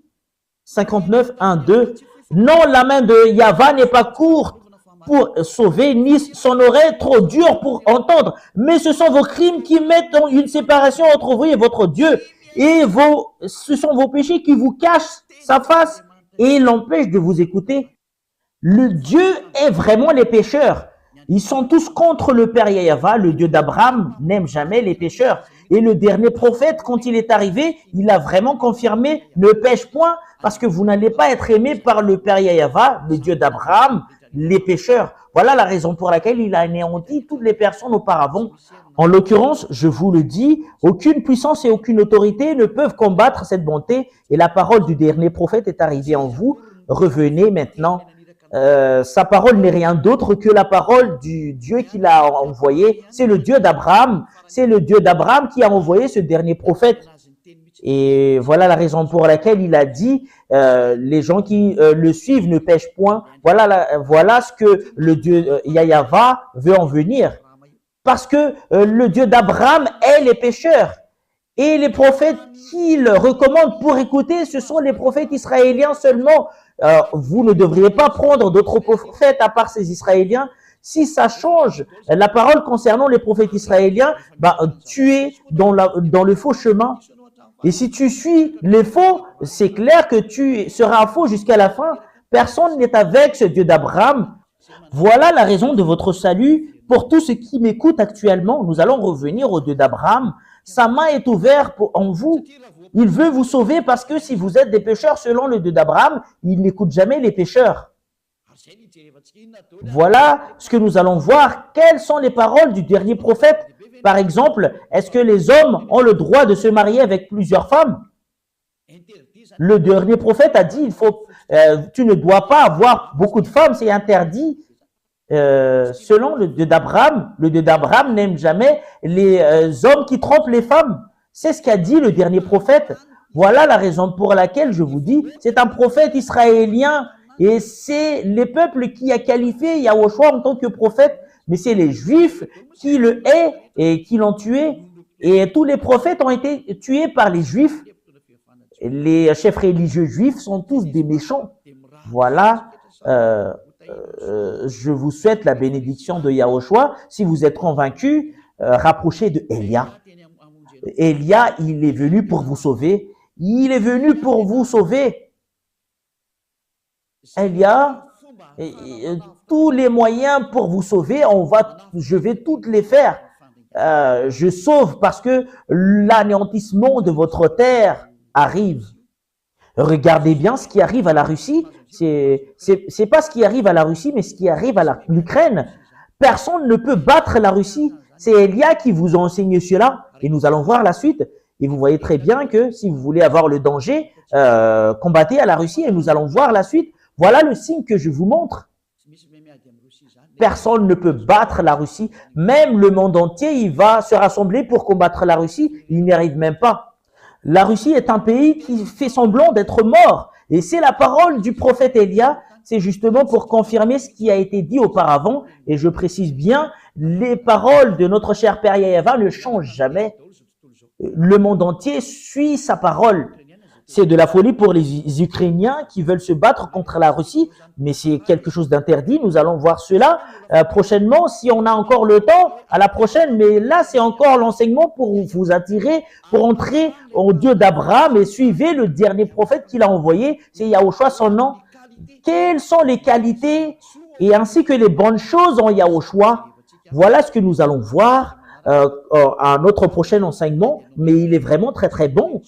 59, 1, 2. Non, la main de Yahva n'est pas courte pour sauver, ni son oreille trop dure pour entendre. Mais ce sont vos crimes qui mettent une séparation entre vous et votre Dieu. Et ce sont vos péchés qui vous cachent sa face et l'empêchent de vous écouter. Le Dieu est vraiment les pécheurs. Ils sont tous contre le Père Yahava. Le Dieu d'Abraham n'aime jamais les pécheurs. Et le dernier prophète, quand il est arrivé, il a vraiment confirmé, ne pêche point, parce que vous n'allez pas être aimé par le Père Yahava, le Dieu d'Abraham, les pécheurs. Voilà la raison pour laquelle il a anéanti toutes les personnes auparavant. En l'occurrence, je vous le dis, aucune puissance et aucune autorité ne peuvent combattre cette bonté. Et la parole du dernier prophète est arrivée en vous. Revenez maintenant. Sa parole n'est rien d'autre que la parole du Dieu qu'il a envoyé. C'est le Dieu d'Abraham. C'est le Dieu d'Abraham qui a envoyé ce dernier prophète. Et voilà la raison pour laquelle il a dit, les gens qui le suivent ne pêchent point. Voilà ce que le Dieu Yahava veut en venir. Parce que le Dieu d'Abraham est les pécheurs. Et les prophètes qu'il recommande pour écouter, ce sont les prophètes israéliens seulement. Vous ne devriez pas prendre d'autres prophètes à part ces Israéliens. Si ça change la parole concernant les prophètes israéliens, tu es dans le faux chemin. Et si tu suis les faux, c'est clair que tu seras faux jusqu'à la fin. Personne n'est avec ce Dieu d'Abraham. Voilà la raison de votre salut. Pour tous ceux qui m'écoutent actuellement, nous allons revenir au Dieu d'Abraham. Sa main est ouverte en vous. Il veut vous sauver parce que si vous êtes des pécheurs selon le Dieu d'Abraham, il n'écoute jamais les pécheurs. Voilà ce que nous allons voir. Quelles sont les paroles du dernier prophète? Par exemple, est-ce que les hommes ont le droit de se marier avec plusieurs femmes? Le dernier prophète a dit, tu ne dois pas avoir beaucoup de femmes, c'est interdit. Selon le Dieu d'Abraham, le Dieu d'Abraham n'aime jamais les hommes qui trompent les femmes. C'est ce qu'a dit le dernier prophète. Voilà la raison pour laquelle je vous dis, c'est un prophète israélien et c'est les peuples qui a qualifié Yahushua en tant que prophète, mais c'est les Juifs qui le haïssent et qui l'ont tué. Et tous les prophètes ont été tués par les Juifs. Les chefs religieux juifs sont tous des méchants. Voilà. Je vous souhaite la bénédiction de Yahushua. Si vous êtes convaincus, rapprochez de Élia. Élia, il est venu pour vous sauver. Il est venu pour vous sauver. Élia, tous les moyens pour vous sauver, je vais toutes les faire. Je sauve parce que l'anéantissement de votre terre arrive. Regardez bien ce qui arrive à la Russie. C'est pas ce qui arrive à la Russie, mais ce qui arrive à l'Ukraine. Personne ne peut battre la Russie. C'est Élia qui vous a enseigné cela. Et nous allons voir la suite. Et vous voyez très bien que si vous voulez avoir le danger, combattez à la Russie. Et nous allons voir la suite. Voilà le signe que je vous montre. Personne ne peut battre la Russie. Même le monde entier, il va se rassembler pour combattre la Russie. Il n'y arrive même pas. La Russie est un pays qui fait semblant d'être mort. Et c'est la parole du prophète Élia. C'est justement pour confirmer ce qui a été dit auparavant. Et je précise bien, les paroles de notre cher Père Yahava ne changent jamais. Le monde entier suit sa parole. C'est de la folie pour les Ukrainiens qui veulent se battre contre la Russie, mais c'est quelque chose d'interdit. Nous allons voir cela prochainement, si on a encore le temps, à la prochaine. Mais là, c'est encore l'enseignement pour vous attirer, pour entrer au Dieu d'Abraham et suivez le dernier prophète qu'il a envoyé, c'est Yahushua son nom. Quelles sont les qualités et ainsi que les bonnes choses en Yahushua? Voilà ce que nous allons voir à notre prochain enseignement, mais il est vraiment très très bon.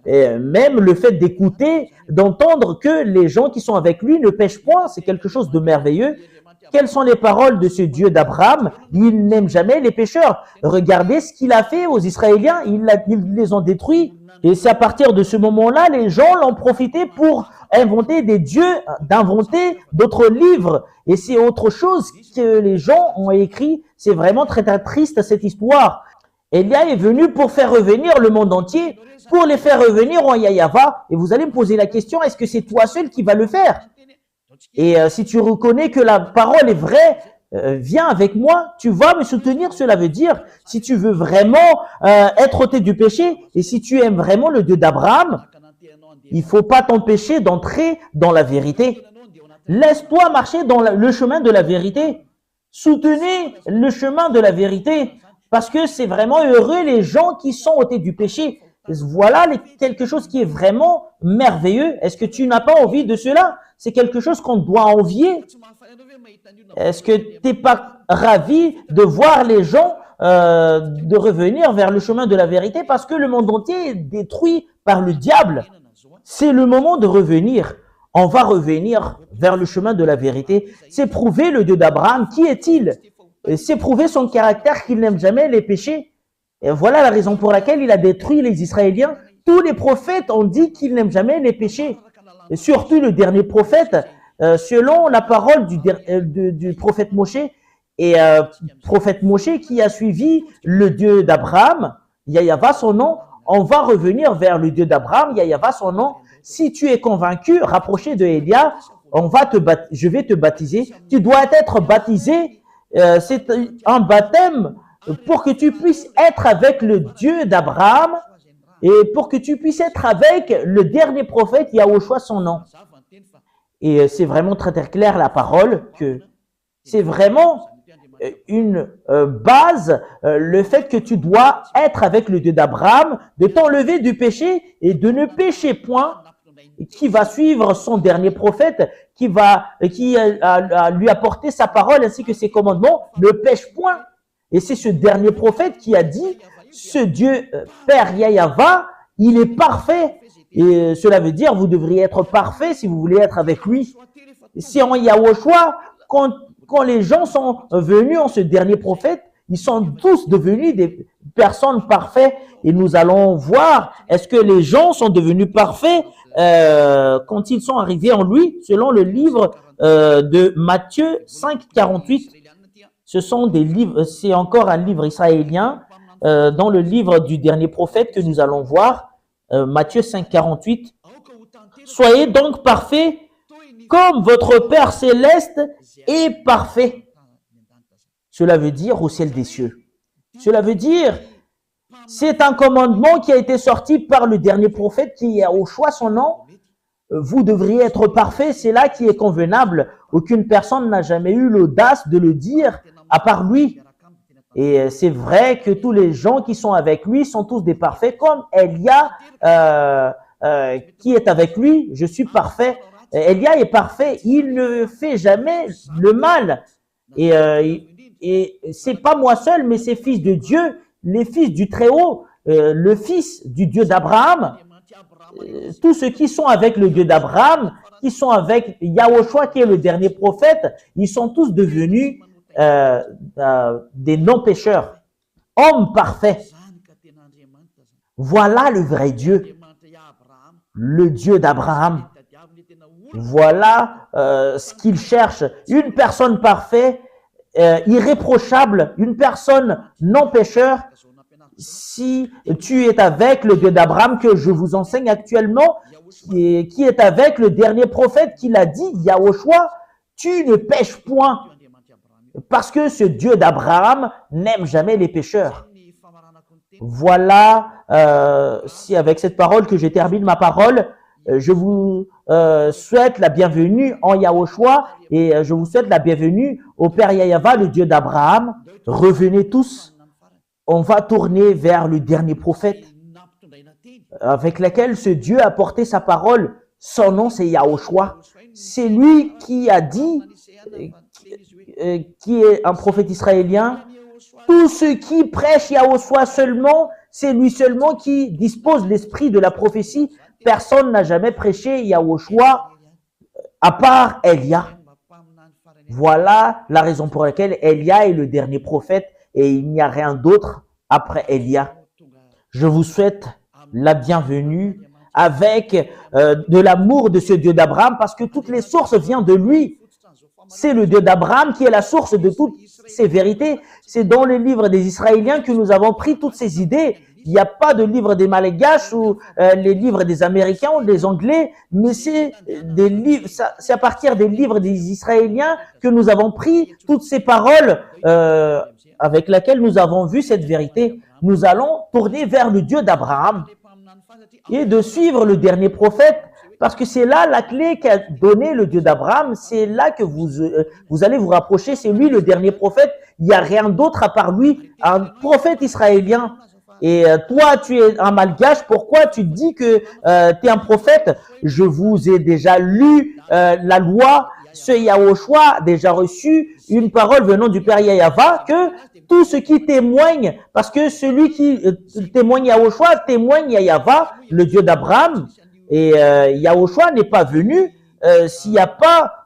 Et même le fait d'écouter, d'entendre que les gens qui sont avec lui ne pêchent point, c'est quelque chose de merveilleux. Quelles sont les paroles de ce Dieu d'Abraham? Il n'aime jamais les pécheurs. Regardez ce qu'il a fait aux Israéliens, ils les ont détruits. Et c'est à partir de ce moment-là, les gens l'ont profité pour inventer des dieux, d'inventer d'autres livres. Et c'est autre chose que les gens ont écrit. C'est vraiment très, très triste cette histoire. Élia est venu pour faire revenir le monde entier, pour les faire revenir en Yahava. Et vous allez me poser la question, est-ce que c'est toi seul qui va le faire? Et si tu reconnais que la parole est vraie, viens avec moi, tu vas me soutenir. Cela veut dire, si tu veux vraiment être ôté du péché, et si tu aimes vraiment le Dieu d'Abraham, il faut pas t'empêcher d'entrer dans la vérité. Laisse-toi marcher dans le chemin de la vérité. Soutenez le chemin de la vérité, parce que c'est vraiment heureux les gens qui sont ôtés du péché. Voilà quelque chose qui est vraiment merveilleux. Est-ce que tu n'as pas envie de cela? C'est quelque chose qu'on doit envier. Est-ce que tu n'es pas ravi de voir les gens de revenir vers le chemin de la vérité parce que le monde entier est détruit par le diable? C'est le moment de revenir. On va revenir vers le chemin de la vérité. C'est prouver le Dieu d'Abraham. Qui est-il? C'est prouver son caractère qu'il n'aime jamais les péchés. Et voilà la raison pour laquelle il a détruit les Israéliens. Tous les prophètes ont dit qu'ils n'aiment jamais les péchés. Et surtout le dernier prophète, selon la parole du prophète Moshe, et prophète Moshe qui a suivi le Dieu d'Abraham, Yahava son nom, on va revenir vers le Dieu d'Abraham, Yahava son nom. Si tu es convaincu, rapproché de Élia, je vais te baptiser. Tu dois être baptisé. C'est un baptême pour que tu puisses être avec le Dieu d'Abraham et pour que tu puisses être avec le dernier prophète, Yahushua son nom. Et c'est vraiment très très clair la parole que c'est vraiment une base, le fait que tu dois être avec le Dieu d'Abraham, de t'enlever du péché et de ne pécher point, qui va suivre son dernier prophète, qui a lui apporté sa parole ainsi que ses commandements, ne pêche point. Et c'est ce dernier prophète qui a dit, ce Dieu Père Yahava, il est parfait. Et cela veut dire, vous devriez être parfait si vous voulez être avec lui. Si en Yahushua, quand les gens sont venus en ce dernier prophète, ils sont tous devenus des personnes parfaites. Et nous allons voir, est-ce que les gens sont devenus parfaits quand ils sont arrivés en lui, selon le livre de Matthieu 5, 48. Ce sont des livres, c'est encore un livre israélien dans le livre du dernier prophète que nous allons voir, Matthieu 5, 48. Soyez donc parfaits comme votre Père céleste est parfait. Cela veut dire au ciel des cieux. Cela veut dire, c'est un commandement qui a été sorti par le dernier prophète qui a au choix son nom. Vous devriez être parfait, c'est là qui est convenable. Aucune personne n'a jamais eu l'audace de le dire à part lui. Et c'est vrai que tous les gens qui sont avec lui sont tous des parfaits, comme Élia qui est avec lui. Je suis parfait. Élia est parfait. Il ne fait jamais le mal. Et c'est pas moi seul, mais c'est fils de Dieu, les fils du Très-Haut, le fils du Dieu d'Abraham. Tous ceux qui sont avec le Dieu d'Abraham, qui sont avec Yahushua qui est le dernier prophète, ils sont tous devenus des non-pécheurs, hommes parfaits. Voilà le vrai Dieu, le Dieu d'Abraham. Voilà ce qu'il cherche, une personne parfaite, irréprochable, une personne non-pécheur. Si tu es avec le Dieu d'Abraham que je vous enseigne actuellement, qui est avec le dernier prophète qui l'a dit, Yahushua, tu ne pêches point. Parce que ce Dieu d'Abraham n'aime jamais les pécheurs. Voilà si avec cette parole que je termine ma parole, je vous souhaite la bienvenue en Yahushua et je vous souhaite la bienvenue au Père Yahweh, le Dieu d'Abraham. Revenez tous, on va tourner vers le dernier prophète avec lequel ce Dieu a porté sa parole. Son nom, c'est Yahushua. C'est lui qui a dit, qui est un prophète israélien, tous ceux qui prêchent Yahushua seulement, c'est lui seulement qui dispose l'esprit de la prophétie. Personne n'a jamais prêché Yahushua à part Élia. Voilà la raison pour laquelle Élia est le dernier prophète et il n'y a rien d'autre après Élia. Je vous souhaite la bienvenue avec de l'amour de ce Dieu d'Abraham parce que toutes les sources viennent de lui. C'est le Dieu d'Abraham qui est la source de toutes ces vérités. C'est dans le livre des Israéliens que nous avons pris toutes ces idées. Il n'y a pas de livre des Malgaches ou les livres des Américains ou des Anglais, mais c'est des livres. C'est à partir des livres des Israéliens que nous avons pris toutes ces paroles avec lesquelles nous avons vu cette vérité. Nous allons tourner vers le Dieu d'Abraham et de suivre le dernier prophète, parce que c'est là la clé qu'a donné le Dieu d'Abraham. C'est là que vous allez vous rapprocher. C'est lui le dernier prophète. Il n'y a rien d'autre à part lui, un prophète israélien. Et toi, tu es un malgache. Pourquoi tu dis que tu es un prophète? Je vous ai déjà lu la loi. Ce Yahushua a déjà reçu une parole venant du Père Yahweh que tout ce qui témoigne, parce que celui qui témoigne Yahushua témoigne Yahweh, le Dieu d'Abraham. Et Yahushua n'est pas venu s'il n'y a pas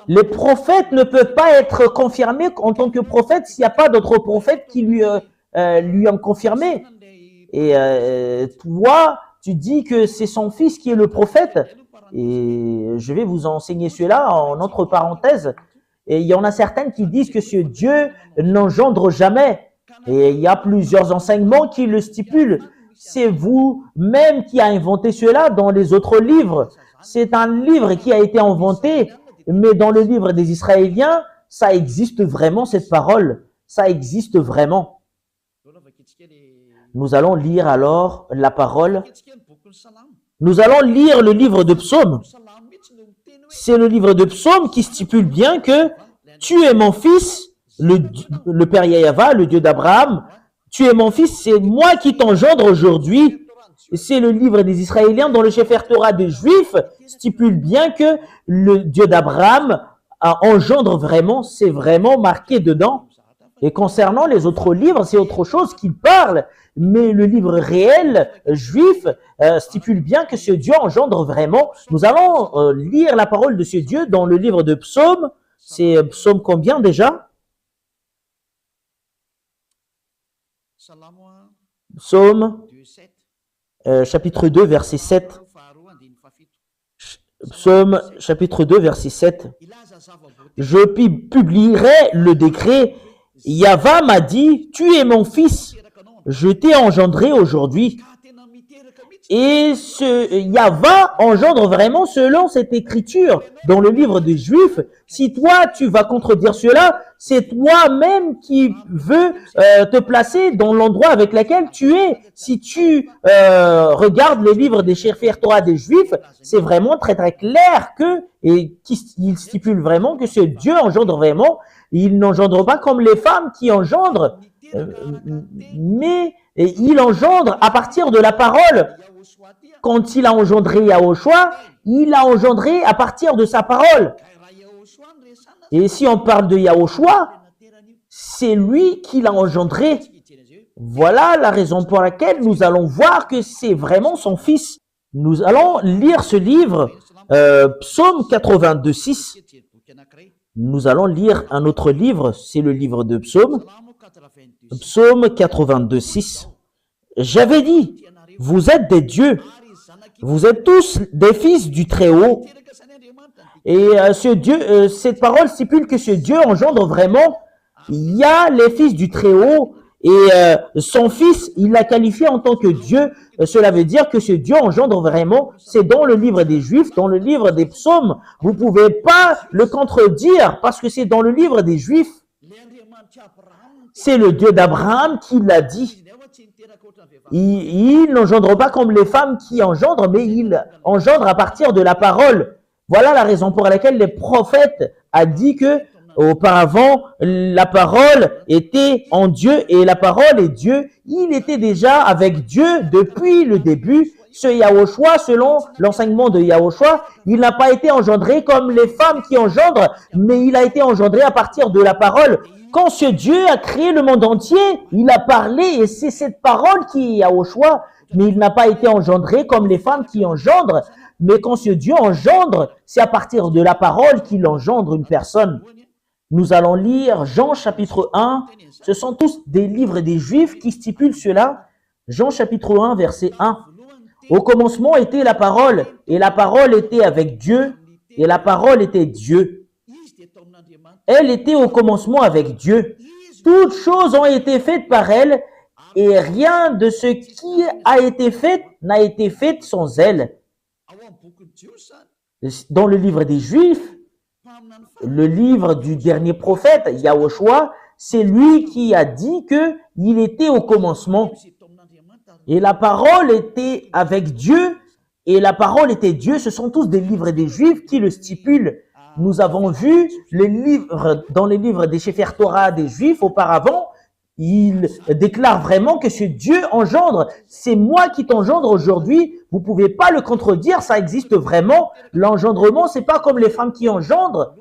les prophètes ne peuvent pas être confirmés en tant que prophète s'il n'y a pas d'autres prophètes qui lui ont confirmé. Et toi, tu dis que c'est son fils qui est le prophète. Et je vais vous enseigner cela en entre parenthèses. Et il y en a certaines qui disent que ce Dieu n'engendre jamais. Et il y a plusieurs enseignements qui le stipulent. C'est vous-même qui a inventé cela dans les autres livres. C'est un livre qui a été inventé, mais dans le livre des Israéliens, ça existe vraiment cette parole. Ça existe vraiment. Nous allons lire alors la parole. Nous allons lire le livre de Psaume. C'est le livre de Psaume qui stipule bien que tu es mon fils, le Père Yahweh, le Dieu d'Abraham. Tu es mon fils, c'est moi qui t'engendre aujourd'hui. C'est le livre des Israéliens dont le Sefer Torah des Juifs stipule bien que le Dieu d'Abraham engendre vraiment, c'est vraiment marqué dedans. Et concernant les autres livres, c'est autre chose qu'il parle. Mais le livre réel juif stipule bien que ce Dieu engendre vraiment. Nous allons lire la parole de ce Dieu dans le livre de Psaume. C'est Psaume combien déjà? Psaume chapitre 2, verset 7. Psaume chapitre 2, verset 7. Je publierai le décret. Yahweh m'a dit, tu es mon fils, je t'ai engendré aujourd'hui. Et ce Yahweh engendre vraiment selon cette écriture dans le livre des Juifs. Si toi, tu vas contredire cela, c'est toi-même qui veux te placer dans l'endroit avec lequel tu es. Si tu regardes les livres des Sefer Torah des Juifs, c'est vraiment très très clair il stipule vraiment que ce Dieu engendre vraiment. Il n'engendre pas comme les femmes qui engendrent, mais il engendre à partir de la parole. Quand il a engendré Yahushua, il a engendré à partir de sa parole. Et si on parle de Yahushua, c'est lui qui l'a engendré. Voilà la raison pour laquelle nous allons voir que c'est vraiment son fils. Nous allons lire ce livre, Psaume 82, 6. Nous allons lire un autre livre, c'est le livre de Psaume, Psaume 82, 6. J'avais dit, vous êtes des dieux, vous êtes tous des fils du Très-Haut. Et ce Dieu, cette parole stipule que ce Dieu engendre vraiment. Il y a les fils du Très-Haut et son fils, il l'a qualifié en tant que Dieu. Cela veut dire que ce Dieu engendre vraiment. C'est dans le livre des Juifs, dans le livre des Psaumes. Vous ne pouvez pas le contredire parce que c'est dans le livre des Juifs. C'est le Dieu d'Abraham qui l'a dit. Il n'engendre pas comme les femmes qui engendrent, mais il engendre à partir de la parole. Voilà la raison pour laquelle les prophètes a dit que auparavant la parole était en Dieu et la parole est Dieu. Il était déjà avec Dieu depuis le début. Ce Yahushua, selon l'enseignement de Yahushua, il n'a pas été engendré comme les femmes qui engendrent, mais il a été engendré à partir de la parole. Quand ce Dieu a créé le monde entier, il a parlé et c'est cette parole qui est Yahushua, mais il n'a pas été engendré comme les femmes qui engendrent. Mais quand ce Dieu engendre, c'est à partir de la parole qu'il engendre une personne. Nous allons lire Jean chapitre 1. Ce sont tous des livres des Juifs qui stipulent cela. Jean chapitre 1, verset 1. Au commencement était la parole, et la parole était avec Dieu, et la parole était Dieu. Elle était au commencement avec Dieu. Toutes choses ont été faites par elle, et rien de ce qui a été fait n'a été fait sans elle. Dans le livre des Juifs, le livre du dernier prophète, Yahushua, c'est lui qui a dit qu'il était au commencement. Et la parole était avec Dieu, et la parole était Dieu. Ce sont tous des livres des Juifs qui le stipulent. Nous avons vu les livres, dans les livres des Sefer Torah des Juifs auparavant, il déclare vraiment que ce Dieu engendre. C'est moi qui t'engendre aujourd'hui. Vous pouvez pas le contredire, ça existe vraiment. L'engendrement, c'est pas comme les femmes qui engendrent.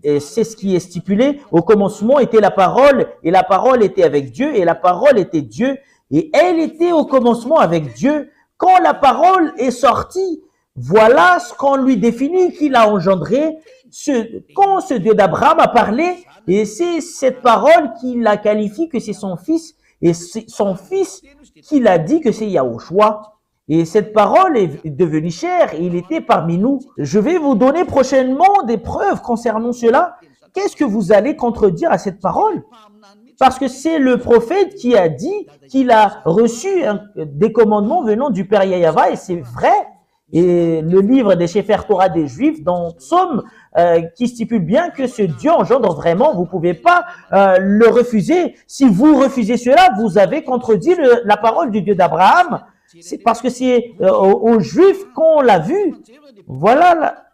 Et c'est ce qui est stipulé. Au commencement était la parole, et la parole était avec Dieu, et la parole était Dieu. Et elle était au commencement avec Dieu. Quand la parole est sortie, voilà ce qu'on lui définit qu'il a engendré. Quand ce Dieu d'Abraham a parlé, et c'est cette parole qui la qualifie que c'est son fils, et c'est son fils qui l'a dit que c'est Yahushua. Et cette parole est devenue chair, et il était parmi nous. Je vais vous donner prochainement des preuves concernant cela. Qu'est-ce que vous allez contredire à cette parole? Parce que c'est le prophète qui a dit qu'il a reçu des commandements venant du Père Yahava, et c'est vrai. Et le livre des Sefer Torah des Juifs, dans Psaume, qui stipule bien que ce Dieu engendre vraiment, vous pouvez pas le refuser. Si vous refusez cela, vous avez contredit la parole du Dieu d'Abraham. C'est parce que c'est aux Juifs qu'on l'a vu. Voilà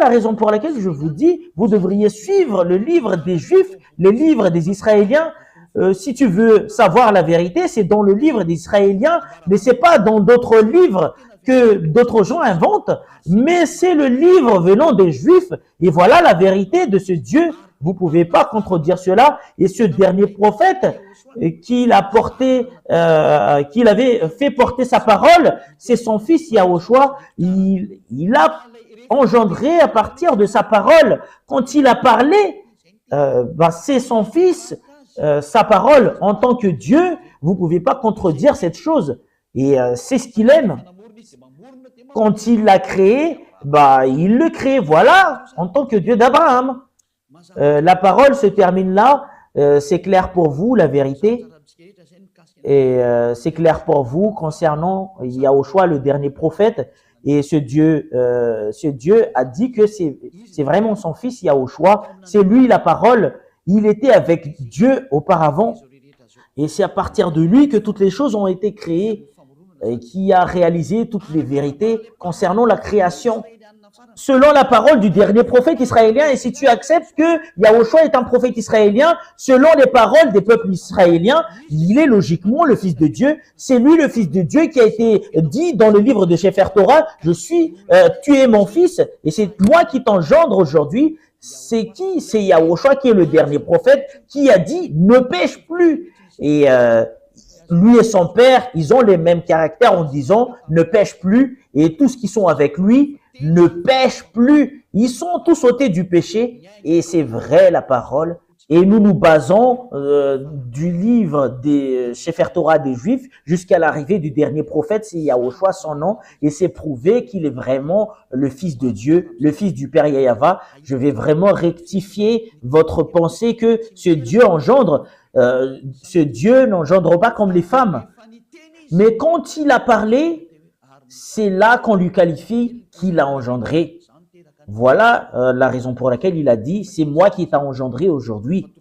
la raison pour laquelle je vous dis, vous devriez suivre le livre des Juifs, le livre des Israéliens. Si tu veux savoir la vérité, c'est dans le livre des Israéliens, mais c'est pas dans d'autres livres que d'autres gens inventent, mais c'est le livre venant des Juifs. Et voilà la vérité de ce Dieu. Vous pouvez pas contredire cela. Et ce dernier prophète qu'il avait fait porter sa parole, c'est son fils Yahushua. Il a engendré à partir de sa parole. Quand il a parlé, c'est son fils, sa parole en tant que Dieu. Vous pouvez pas contredire cette chose. Et c'est ce qu'il aime. Quand il l'a créé, il le crée, voilà, en tant que Dieu d'Abraham. La parole se termine là. C'est clair pour vous, la vérité. Et c'est clair pour vous concernant Yahushua, le dernier prophète. Et ce Dieu a dit que c'est vraiment son fils Yahushua. C'est lui la parole. Il était avec Dieu auparavant. Et c'est à partir de lui que toutes les choses ont été créées. Et qui a réalisé toutes les vérités concernant la création. Selon la parole du dernier prophète israélien, et si tu acceptes que Yahushua est un prophète israélien, selon les paroles des peuples israéliens, il est logiquement le Fils de Dieu. C'est lui le Fils de Dieu qui a été dit dans le livre de Sefer Torah, tu es mon fils, et c'est moi qui t'engendre aujourd'hui. C'est qui? C'est Yahushua qui est le dernier prophète, qui a dit, ne pêche plus. Et lui et son père, ils ont les mêmes caractères en disant ne pêche plus, et tous qui sont avec lui ne pêchent plus. Ils sont tous ôtés du péché, et c'est vrai la parole. Et nous nous basons du livre des Sefer Torah des Juifs jusqu'à l'arrivée du dernier prophète, c'est Yahushua son nom, et c'est prouvé qu'il est vraiment le Fils de Dieu, le Fils du Père Yahava. Je vais vraiment rectifier votre pensée que ce Dieu engendre. Ce Dieu n'engendre pas comme les femmes. Mais quand il a parlé, c'est là qu'on lui qualifie qu'il a engendré. Voilà la raison pour laquelle il a dit, c'est moi qui t'a engendré aujourd'hui.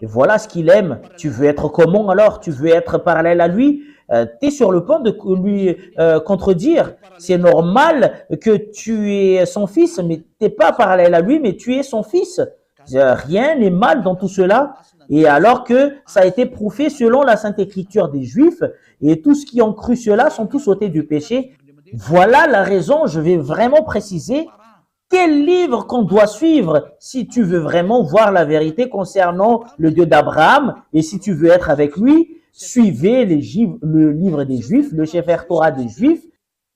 Et voilà ce qu'il aime. Tu veux être comment alors? Tu veux être parallèle à lui? Tu es sur le point de lui contredire. C'est normal que tu es son fils, mais tu n'es pas parallèle à lui, mais tu es son fils. Rien n'est mal dans tout cela. Et alors que ça a été prouvé selon la Sainte Écriture des Juifs, et tous qui ont cru cela sont tous ôtés du péché. Voilà la raison, je vais vraiment préciser quel livre qu'on doit suivre si tu veux vraiment voir la vérité concernant le Dieu d'Abraham et si tu veux être avec lui. Suivez le livre des Juifs, le Sefer Torah des Juifs.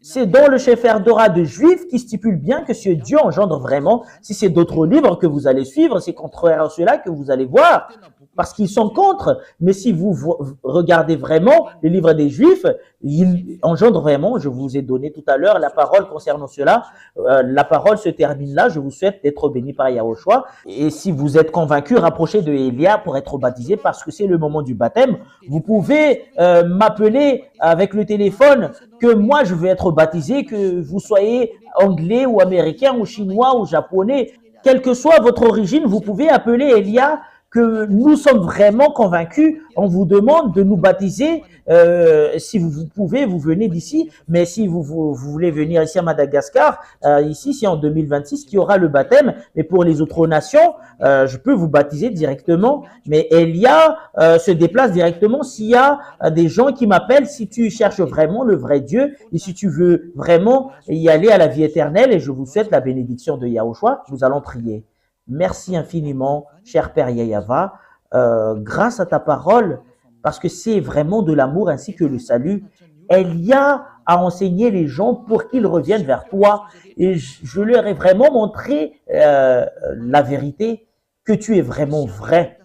C'est dans le Sefer Torah des Juifs qui stipule bien que ce Dieu engendre vraiment. Si c'est d'autres livres que vous allez suivre, c'est contraire à cela que vous allez voir, parce qu'ils sont contre. Mais si vous regardez vraiment les livres des Juifs, ils engendrent vraiment. Je vous ai donné tout à l'heure la parole concernant cela. La parole se termine là. Je vous souhaite d'être béni par Yahushua. Et si vous êtes convaincu, rapprochez de Elia pour être baptisé, parce que c'est le moment du baptême. Vous pouvez m'appeler avec le téléphone que moi je veux être baptisé, que vous soyez anglais ou américain ou chinois ou japonais, quelle que soit votre origine, vous pouvez appeler Elia, que nous sommes vraiment convaincus. On vous demande de nous baptiser. Si vous pouvez, vous venez d'ici. Mais si vous voulez venir ici à Madagascar, ici, c'est en 2026 qu'il y aura le baptême. Mais pour les autres nations, je peux vous baptiser directement. Mais Elia se déplace directement s'il y a des gens qui m'appellent. Si tu cherches vraiment le vrai Dieu et si tu veux vraiment y aller à la vie éternelle, et je vous souhaite la bénédiction de Yahushua, nous allons prier. Merci infiniment, cher Père Yahava, grâce à ta parole, parce que c'est vraiment de l'amour ainsi que le salut. Elia a enseigné les gens pour qu'ils reviennent vers toi, et je leur ai vraiment montré la vérité, que tu es vraiment vrai.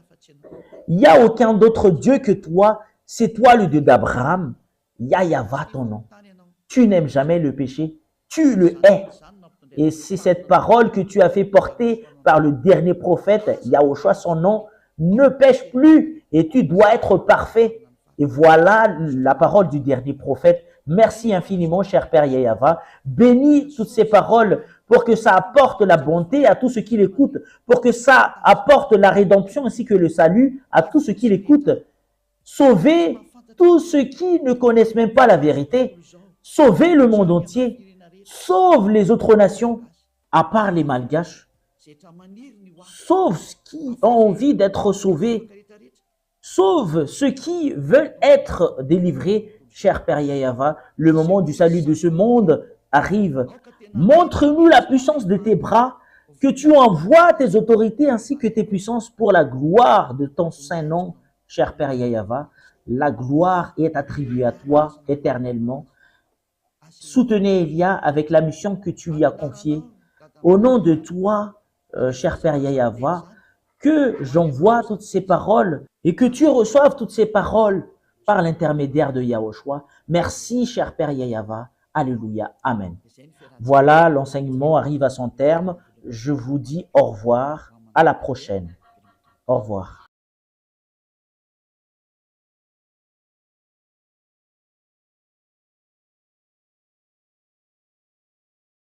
Il n'y a aucun d'autre Dieu que toi, c'est toi le Dieu d'Abraham. Yahava ton nom. Tu n'aimes jamais le péché, tu le hais. Et c'est cette parole que tu as fait porter par le dernier prophète, Yahushua, son nom, ne pêche plus et tu dois être parfait. Et voilà la parole du dernier prophète. Merci infiniment, cher Père Yahava. Bénis toutes ces paroles pour que ça apporte la bonté à tous ceux qui l'écoutent, pour que ça apporte la rédemption ainsi que le salut à tous ceux qui l'écoutent. Sauvez tous ceux qui ne connaissent même pas la vérité. Sauvez le monde entier. Sauve les autres nations, à part les Malgaches. Sauve ceux qui ont envie d'être sauvés. Sauve ceux qui veulent être délivrés. Cher Père Yahava, le moment du salut de ce monde arrive. Montre-nous la puissance de tes bras, que tu envoies tes autorités ainsi que tes puissances pour la gloire de ton saint nom, cher Père Yahava. La gloire est attribuée à toi éternellement. Soutenez Elia avec la mission que tu lui as confiée. Au nom de toi, cher Père Yahava, que j'envoie toutes ces paroles et que tu reçoives toutes ces paroles par l'intermédiaire de Yahushua. Merci, cher Père Yahava. Alléluia. Amen. Voilà, l'enseignement arrive à son terme. Je vous dis au revoir. À la prochaine. Au revoir.